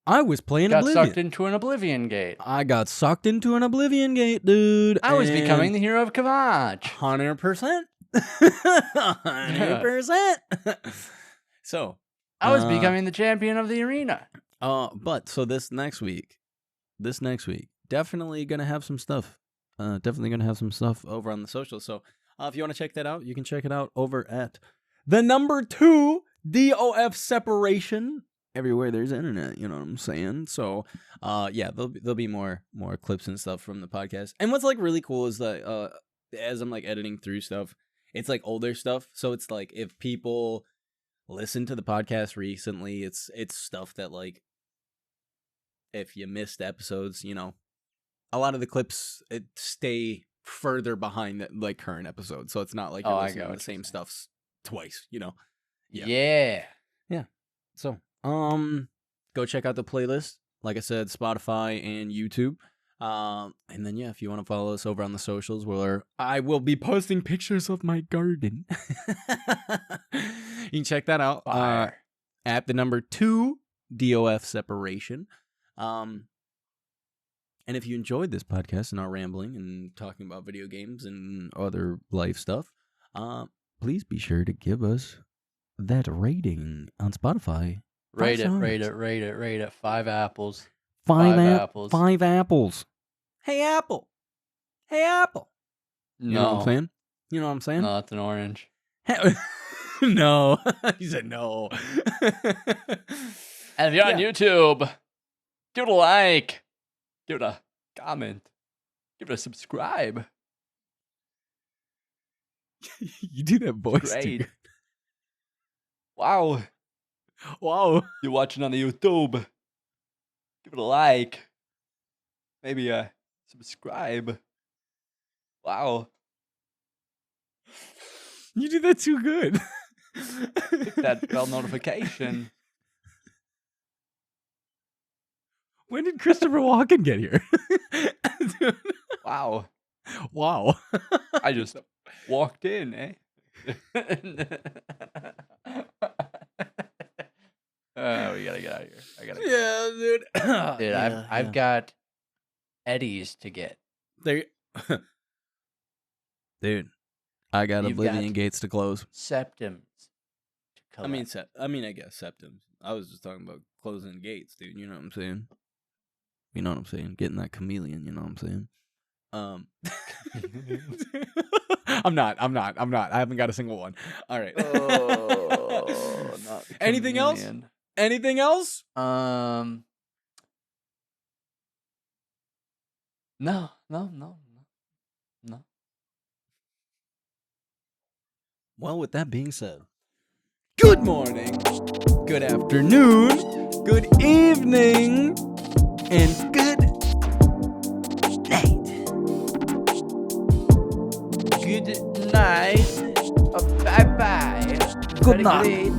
I was playing Oblivion. Got sucked into an Oblivion gate. I got sucked into an Oblivion gate, dude. I was becoming the hero of Kavach. 100%. 100%. So, I was becoming the champion of the arena. But so this next week, definitely gonna have some stuff. Definitely gonna have some stuff over on the social. So, if you want to check that out, you can check it out over at the number 2 DOF separation everywhere there's internet. You know what I'm saying? So, there'll be more clips and stuff from the podcast. And what's like really cool is that as I'm like editing through stuff, it's like older stuff. So it's like if people listen to the podcast recently, it's stuff that like if you missed episodes, you know, a lot of the clips stay further behind the like current episodes, so it's not like you're listening to the same stuff twice, you know. Yeah. So go check out the playlist, like I said, Spotify and YouTube. And then if you want to follow us over on the socials, where I will be posting pictures of my garden. You can check that out at the number 2 DOF separation. And if you enjoyed this podcast and our rambling and talking about video games and other life stuff, please be sure to give us that rating on Spotify. Rate it. 5 apples. 5 apples. 5 apples. Hey, Apple. No. You know what I'm saying? No, that's an orange. No. He said no. And if you're on YouTube, give it a like. Give it a comment. Give it a subscribe. You do that voice, Great. dude. Wow. You're watching on the YouTube. Give it a like. Maybe Subscribe. Wow. You did that too good. Hit that bell notification. When did Christopher Walken get here? Dude. Wow. Wow. I just walked in, eh? We gotta get out of here. I gotta go. Yeah, dude. Dude, I've got Eddies to get. There. Dude, I got You've Oblivion got gates to close. Septums to collect. I mean, I guess septums. I was just talking about closing gates, dude. You know what I'm saying? You know what I'm saying? Getting that chameleon. You know what I'm saying? I'm not. I haven't got a single one. All right. Oh, not the Anything else? chameleon. Anything else? No. Well, with that being said, good morning, good afternoon, good evening, and good night. Good night. Bye bye. Good night.